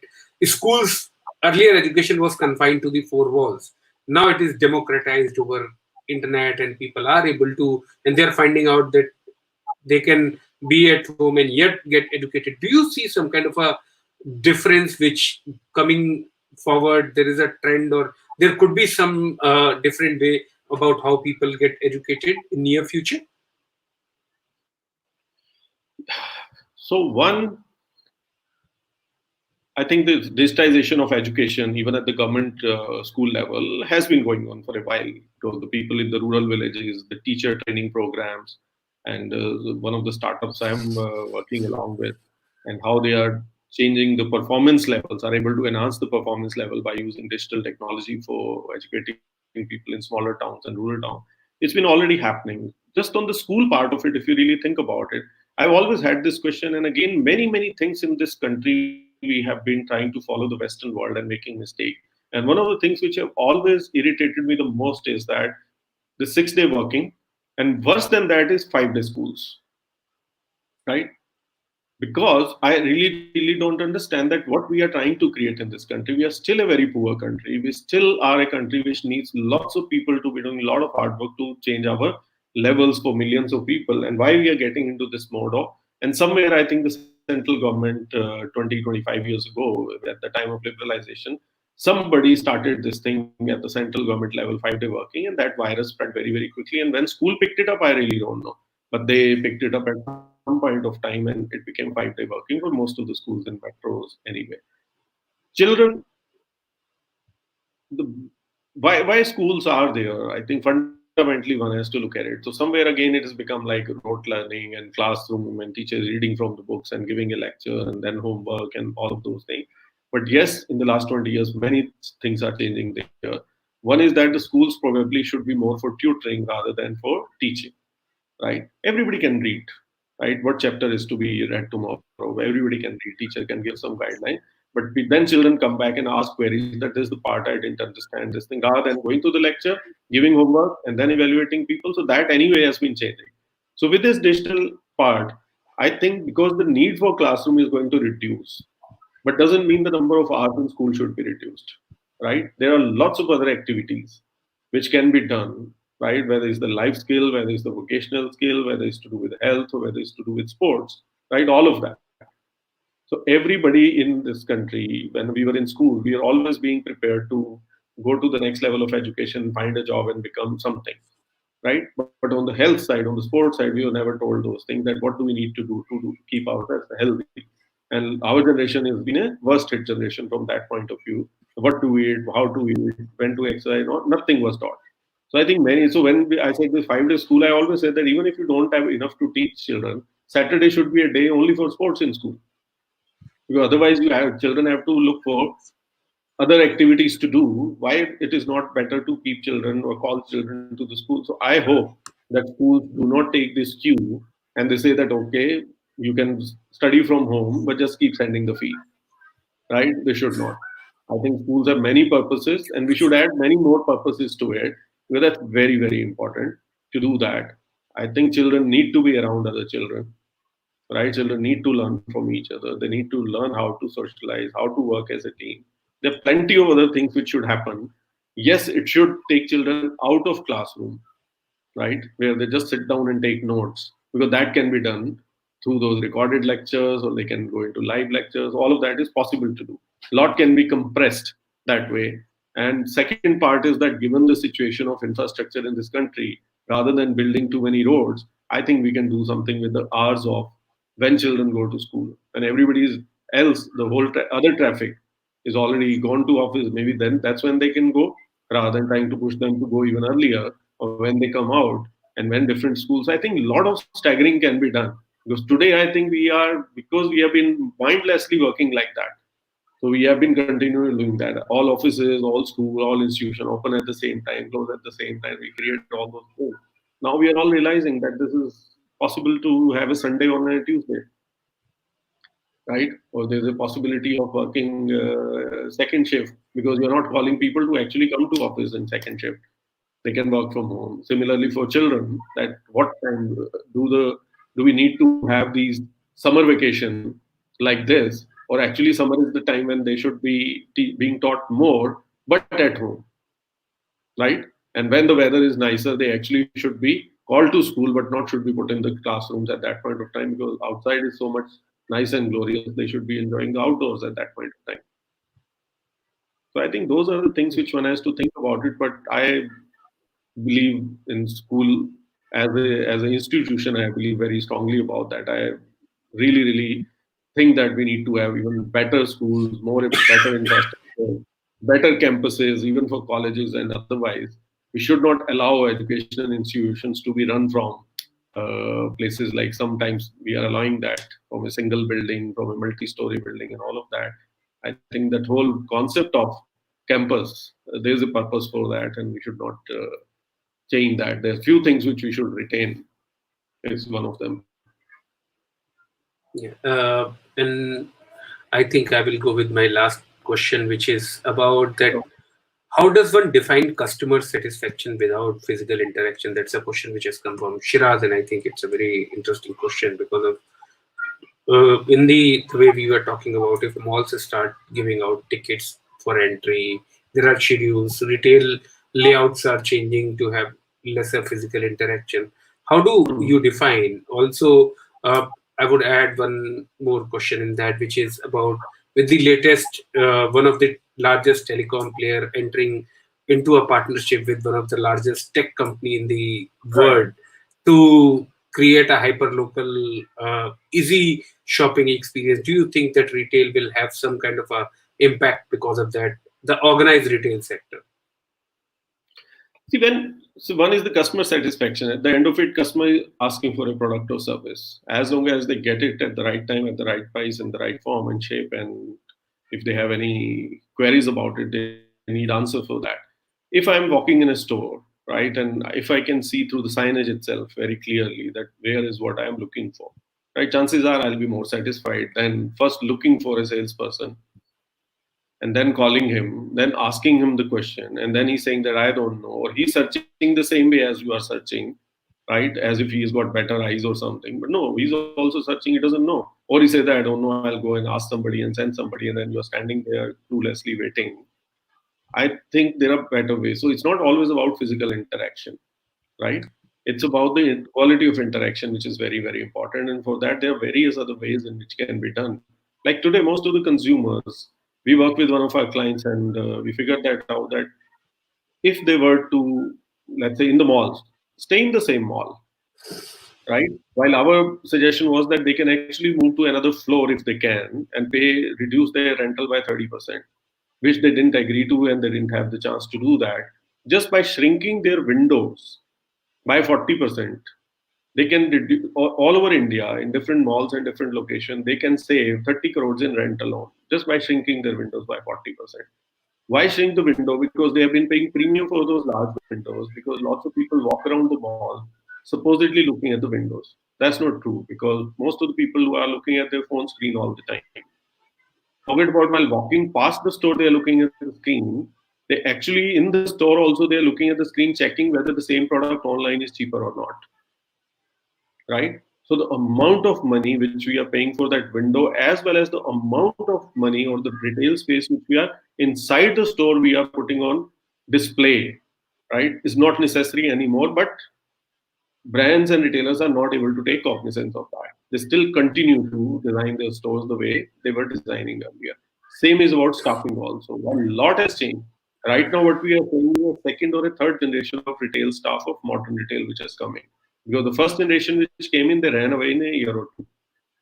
Schools, earlier education was confined to the four walls. Now it is democratized over internet, and people are able to, and they are finding out that they can be at home and yet get educated. Do you see some kind of a difference which coming forward there is a trend, or there could be some different way about how people get educated in near future? So one, I think the digitization of education, even at the government school level, has been going on for a while. Because the people in the rural villages, the teacher training programs, and one of the startups I'm working along with, and how they are changing the performance levels, are able to enhance the performance level by using digital technology for educating people in smaller towns and rural towns. It's been already happening. Just on the school part of it, if you really think about it, I've always had this question, and again, many things in this country we have been trying to follow the Western world and making mistakes. And one of the things which have always irritated me the most is that the 6-day working, and worse than that is 5-day schools, right? Because I really don't understand that what we are trying to create in this country. We are still a very poor country. We still are a country which needs lots of people to be doing a lot of hard work to change our levels for millions of people. And why we are getting into this mode of, and somewhere I think the central government 20, 25 years ago, at the time of liberalization, somebody started this thing at the central government level, 5-day working, and that virus spread very quickly. And when school picked it up, I really don't know. But they picked it up at some point of time, and it became 5-day working for most of the schools in metros anyway. Children, the why schools are there, I think fundamentally one has to look at it. So somewhere again it has become like rote learning and classroom and teachers reading from the books and giving a lecture and then homework and all of those things. But yes, in the last 20 years many things are changing there. One is that the schools probably should be more for tutoring rather than for teaching, right? Everybody can read, right? What chapter is to be read tomorrow? Everybody can read. Teacher can give some guideline, but then children come back and ask queries that this is the part I didn't understand this thing, rather than going to the lecture, giving homework, and then evaluating people. So that anyway has been changing. So with this digital part, I think because the need for classroom is going to reduce, but doesn't mean the number of hours in school should be reduced, right? There are lots of other activities which can be done, right? Whether it's the life skill, whether it's the vocational skill, whether it's to do with health, or whether it's to do with sports, right? All of that. So everybody in this country, when we were in school, we are always being prepared to go to the next level of education, find a job, and become something, right? But on the health side, on the sports side, we were never told those things, that what do we need to do to keep ourselves healthy. And our generation has been a worst hit generation from that point of view. What to eat, how to eat, when to exercise, nothing was taught. So I think many. So I say this 5-day school, I always say that even if you don't have enough to teach children, Saturday should be a day only for sports in school, because otherwise you have children have to look for other activities to do. Why it is not better to keep children or call children to the school? So I hope that schools do not take this cue and they say that okay, you can study from home, but just keep sending the fee, right? They should not. I think schools have many purposes, and we should add many more purposes to it, because that's very important to do that. I think children need to be around other children, right? Children need to learn from each other. They need to learn how to socialize, how to work as a team. There are plenty of other things which should happen. Yes, it should take children out of classroom, right? Where they just sit down and take notes, because that can be done through those recorded lectures, or they can go into live lectures. All of that is possible to do. A lot can be compressed that way, And second part is that given the situation of infrastructure in this country, rather than building too many roads, I think we can do something with the hours of when children go to school and everybody else, the whole other traffic is already gone to office. Maybe then that's when they can go, rather than trying to push them to go even earlier or when they come out and when different schools. I think a lot of staggering can be done because today I think because we have been mindlessly working like that. So we have been continually doing that. All offices, all school, all institution open at the same time, close at the same time. We create all those things. Now we are all realizing that this is possible to have a Sunday on a Tuesday, right? Or there's a possibility of working second shift because you're not calling people to actually come to office in second shift. They can work from home. Similarly for children, that what time do we need to have these summer vacation like this, or actually summer is the time when they should be being taught more, but at home, right? And when the weather is nicer, they actually should be called to school, but not should be put in the classrooms at that point of time because outside is so much nice and glorious. They should be enjoying the outdoors at that point of time. So I think those are the things which one has to think about it. But I believe in school as an institution. I believe very strongly about that. I really think that we need to have even better schools, more better infrastructure, better campuses, even for colleges and otherwise. We should not allow educational institutions to be run from places like sometimes we are allowing that from a single building, from a multi-story building, and all of that. I think that whole concept of campus, there's a purpose for that, and we should not change that. There's few things which we should retain. Is one of them. Yeah. And I think I will go with my last question, which is about that. So, How does one define customer satisfaction without physical interaction? That's a question which has come from Shiraz, and I think it's a very interesting question because of in the way we were talking about, if malls start giving out tickets for entry, there are schedules, retail layouts are changing to have lesser physical interaction. How do mm, you define? Also, I would add one more question in that, which is about with the latest one of the largest telecom player entering into a partnership with one of the largest tech company in the right. world to create a hyper local easy shopping experience. Do you think that retail will have some kind of a impact because of that, the organized retail sector? See, so one is the customer satisfaction. At the end of it, customer is asking for a product or service. As long as they get it at the right time, at the right price, in the right form and shape, and if they have any queries about it, they need answer for that. If I'm walking in a store, right, and if I can see through the signage itself very clearly that where is what I am looking for, right, chances are I'll be more satisfied than first looking for a salesperson and then calling him, then asking him the question, and then he's saying that I don't know, or he's searching the same way as you are searching, right? As if he's got better eyes or something. But no, he's also searching, he doesn't know. Or he says that I don't know, I'll go and ask somebody and send somebody, and then you're standing there cluelessly waiting. I think there are better ways. So it's not always about physical interaction, right? It's about the quality of interaction, which is very important. And for that, there are various other ways in which can be done. Like today, most of the consumers, we work with one of our clients and we figured that out that if they were to, let's say, in the malls, stay in the same mall, right? While our suggestion was that they can actually move to another floor if they can and reduce their rental by 30%, which they didn't agree to and they didn't have the chance to do that. Just by shrinking their windows by 40%, they can reduce all over India in different malls and different locations. They can save 30 crores in rent alone just by shrinking their windows by 40%. Why shrink the window? Because they have been paying premium for those large windows because lots of people walk around the mall supposedly looking at the windows. That's not true because most of the people who are looking at their phone screen all the time. Forget about while walking past the store, they are looking at the screen. They actually in the store also they are looking at the screen, checking whether the same product online is cheaper or not, right? So the amount of money which we are paying for that window, as well as the amount of money or the retail space which we are inside the store we are putting on display, right, is not necessary anymore. But brands and retailers are not able to take cognizance of that. They still continue to design their stores the way they were designing earlier. Same is about staffing also. A lot has changed. Right now, what we are seeing is a second or a third generation of retail staff of modern retail which is coming. Because the first generation which came in, they ran away in a year or two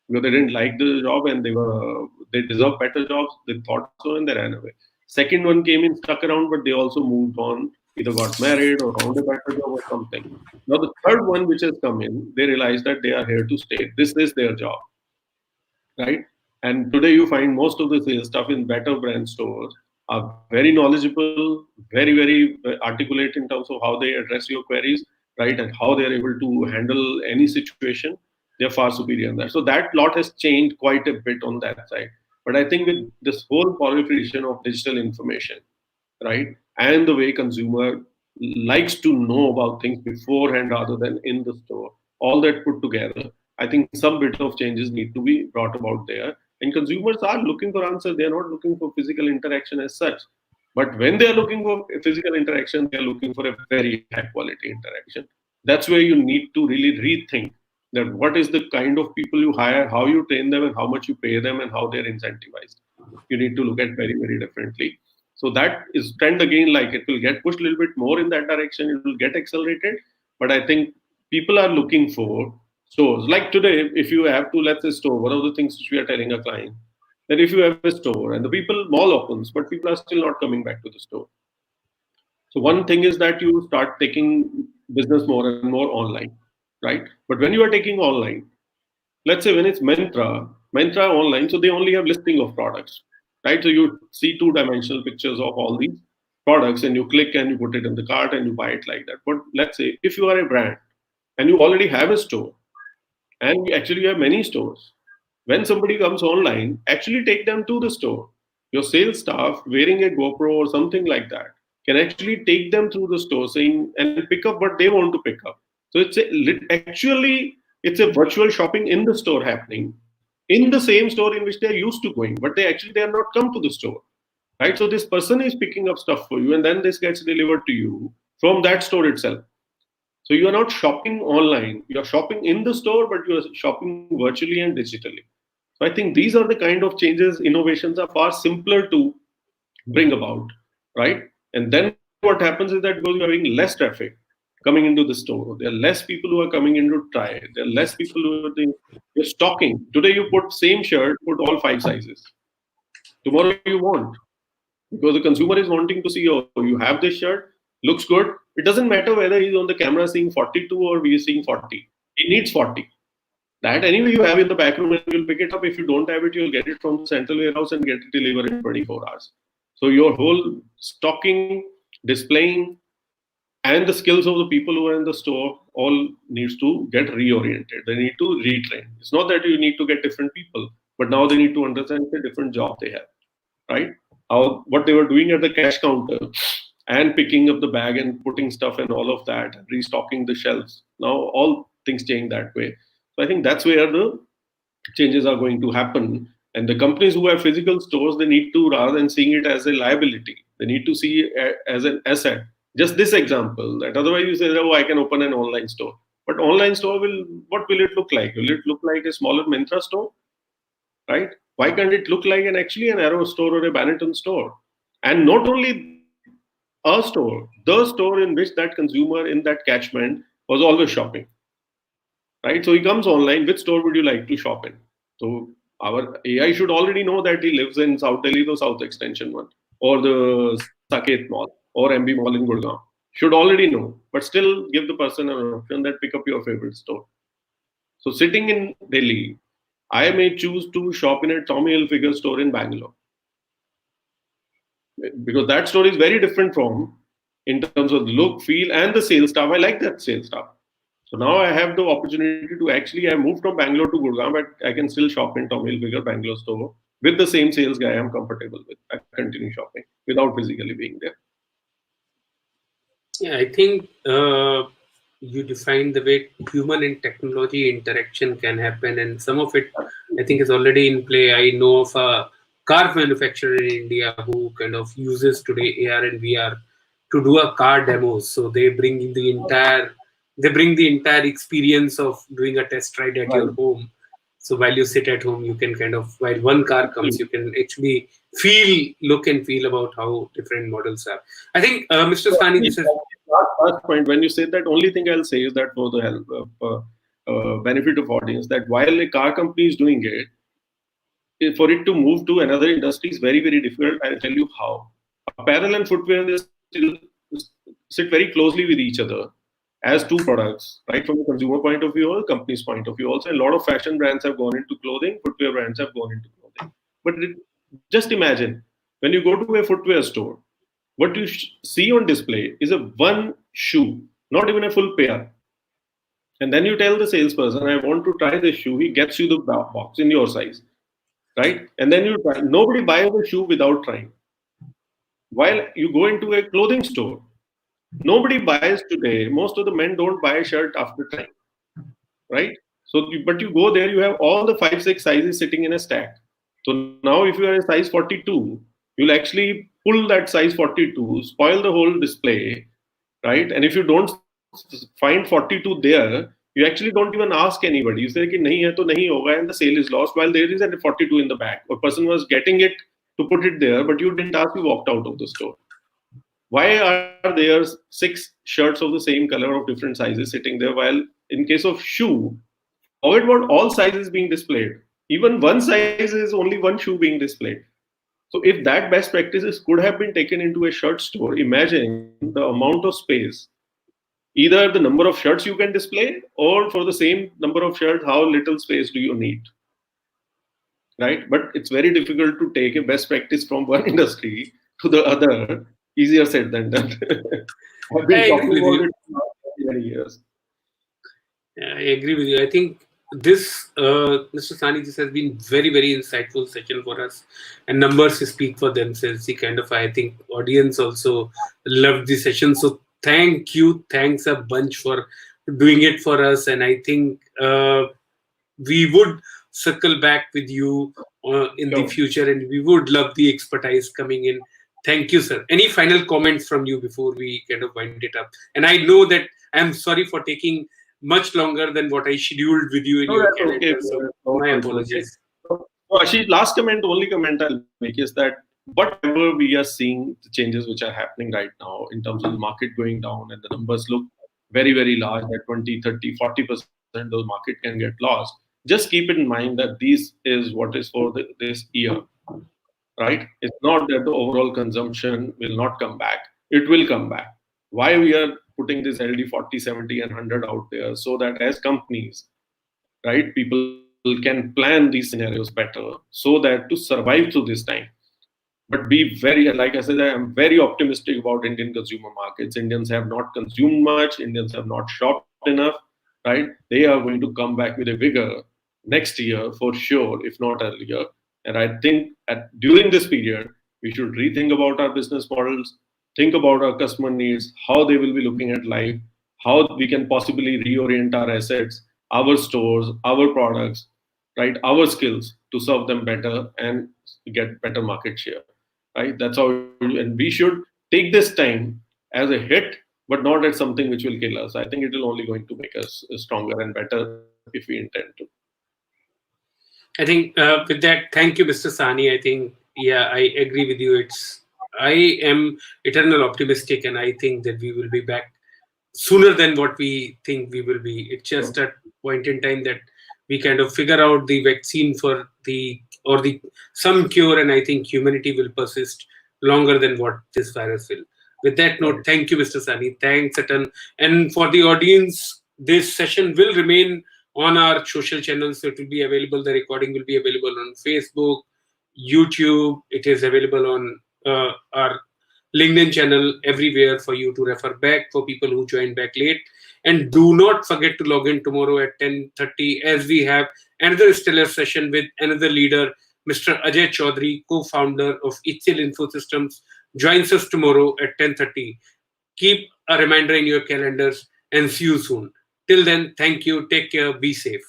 because they didn't like the job and they deserved better jobs. They thought so and they ran away. Second one came in, stuck around, but they also moved on, either got married or found a better job or something. Now the third one which has come in, they realize that they are here to stay. This is their job, right? And today you find most of the sales staff in better brand stores are very knowledgeable, very articulate in terms of how they address your queries, right? And how they are able to handle any situation. They're far superior in that. So that lot has changed quite a bit on that side. But I think with this whole proliferation of digital information, right? And the way consumer likes to know about things beforehand rather than in the store. All that put together, I think some bit of changes need to be brought about there. And consumers are looking for answers. They are not looking for physical interaction as such. But when they are looking for physical interaction, they are looking for a very high quality interaction. That's where you need to really rethink that what is the kind of people you hire, how you train them, and how much you pay them, and how they're incentivized. You need to look at very differently. So that is trend again, like it will get pushed a little bit more in that direction. It will get accelerated. But I think people are looking for stores. Like today, if you have to, let's say, store, one of the things which we are telling a client, that if you have a store and the people, mall opens, but people are still not coming back to the store. So one thing is that you start taking business more and more online, right? But when you are taking online, let's say when it's Mantra online, so they only have listing of products, right? So you see two-dimensional pictures of all these products and you click and you put it in the cart and you buy it like that. But let's say if you are a brand and you already have a store and actually you have many stores, when somebody comes online, actually take them to the store. Your sales staff wearing a GoPro or something like that can actually take them through the store saying and pick up what they want to pick up. So actually it's a virtual shopping in the store happening in the same store in which they are used to going, but they are not come to the store, right? So this person is picking up stuff for you, and then this gets delivered to you from that store itself. So you are not shopping online; you are shopping in the store, but you are shopping virtually and digitally. So I think these are the kind of changes, innovations are far simpler to bring about, right? And then what happens is that because you're having less traffic coming into the store, there are less people who are coming in to try it. There are less people who are doing, you're stocking. Today you put same shirt, put all 5 sizes. Tomorrow you won't because the consumer is wanting to see, oh, you have this shirt, looks good. It doesn't matter whether he's on the camera seeing 42 or we are seeing 40. He needs 40. That anyway you have in the back room and you'll pick it up. If you don't have it, you'll get it from the central warehouse and get it delivered in 24 hours. So your whole stocking, displaying, and the skills of the people who are in the store all needs to get reoriented. They need to retrain. It's not that you need to get different people, but now they need to understand the different job they have, right? How what they were doing at the cash counter and picking up the bag and putting stuff and all of that, restocking the shelves. Now all things change that way. So I think that's where the changes are going to happen. And the companies who have physical stores, they need to, rather than seeing it as a liability, they need to see it as an asset. Just this example, that otherwise you say, oh, I can open an online store. But online store what will it look like? Will it look like a smaller Myntra store, right? Why can't it look like actually an Arrow store or a Benetton store? And not only a store, the store in which that consumer in that catchment was always shopping, right? So he comes online, which store would you like to shop in? So our AI should already know that he lives in South Delhi, the South Extension one, or the Saket Mall, or MB Mall in Gurgaon. Should already know, but still give the person an option that pick up your favorite store. So sitting in Delhi, I may choose to shop in a Tommy Hilfiger store in Bangalore because that store is very different from in terms of the look, feel, and the sales staff. I like that sales staff. So now I have the opportunity to actually, I moved from Bangalore to Gurgaon, but I can still shop in Tommy Hilfiger Bangalore store with the same sales guy I'm comfortable with. I continue shopping without physically being there. Yeah, I think you define the way human and technology interaction can happen, and some of it I think is already in play. I know of a car manufacturer in India who kind of uses today AR and VR to do a car demos. So they bring the entire experience of doing a test ride at your Right. home. So while you sit at home, you can kind of, while one car comes, you can actually look and feel about how different models are. I think, Mr. Sahni, this is. Last point. When you say that, only thing I'll say is that for the help, benefit of audience, that while a car company is doing it, for it to move to another industry is very, very difficult. I'll tell you how. Apparel and footwear, they still sit very closely with each other as two products, right? From a consumer point of view or a company's point of view. Also, a lot of fashion brands have gone into clothing, footwear brands have gone into clothing. But just imagine, when you go to a footwear store, what you see on display is a one shoe, not even a full pair. And then you tell the salesperson, I want to try this shoe. He gets you the box in your size, right? And then you try. Nobody buys a shoe without trying. While you go into a clothing store, nobody buys today. Most of the men don't buy a shirt after trying, right? So, but you go there, you have all the 5, 6 sizes sitting in a stack. So now, if you are a size 42, you'll actually pull that size 42, spoil the whole display, right? And if you don't find 42 there, you actually don't even ask anybody. You say, ki nahi hai to nahi hoga, and the sale is lost, while there is a 42 in the back. Or person was getting it to put it there, but you didn't ask, you walked out of the store. Why are there 6 shirts of the same color of different sizes sitting there? While in case of shoe, forget about all sizes being displayed. Even one size is only one shoe being displayed. So if that best practices could have been taken into a shirt store, imagine the amount of space, either the number of shirts you can display, or for the same number of shirts, how little space do you need? Right? But it's very difficult to take a best practice from one industry to the other. Easier said than done. I've been talking about it for many years. I agree with you. I think this, Mr. Sahni, this has been very, very insightful session for us, and numbers speak for themselves. The kind of, I think, audience also loved the session. So thank you, thanks a bunch for doing it for us, and I think we would circle back with you in the future, and we would love the expertise coming in. Thank you, sir. Any final comments from you before we kind of wind it up? And I know that I'm sorry for taking much longer than what I scheduled with you in your calendar. Okay. So my apologies. So, Ashish, last comment, only comment I'll make is that whatever we are seeing, the changes which are happening right now in terms of the market going down, and the numbers look very, very large, that 20, 30, 40% the market can get lost. Just keep in mind that this is what is for this year, right? It's not that the overall consumption will not come back. It will come back. Why we are putting this LD 40, 70, and 100 out there? So that as companies, right, people can plan these scenarios better, so that to survive through this time. But be very, like I said, I am very optimistic about Indian consumer markets. Indians have not consumed much. Indians have not shopped enough, right? They are going to come back with a vigor next year for sure, if not earlier. And I think during this period, we should rethink about our business models, think about our customer needs, how they will be looking at life, how we can possibly reorient our assets, our stores, our products, right, our skills to serve them better and get better market share, right? That's how, and we should take this time as a hit, but not as something which will kill us. I think it will only going to make us stronger and better if we intend to. I think with that, thank you, Mr. Sahni. I think, yeah, I agree with you. I am eternal optimistic, and I think that we will be back sooner than what we think we will be. It's just a point in time that we kind of figure out the vaccine for some cure, and I think humanity will persist longer than what this virus will. With that note, thank you, Mr. Sahni. Thanks a ton. And for the audience, this session will remain on our social channels. So it will be available. The recording will be available on Facebook, YouTube. It is available on our LinkedIn channel, everywhere for you to refer back for people who joined back late. And do not forget to log in tomorrow at 10:30 as we have another stellar session with another leader, Mr. Ajay Chaudhary, co-founder of HCL Infosystems, joins us tomorrow at 10:30. Keep a reminder in your calendars and see you soon. Till then, thank you. Take care. Be safe.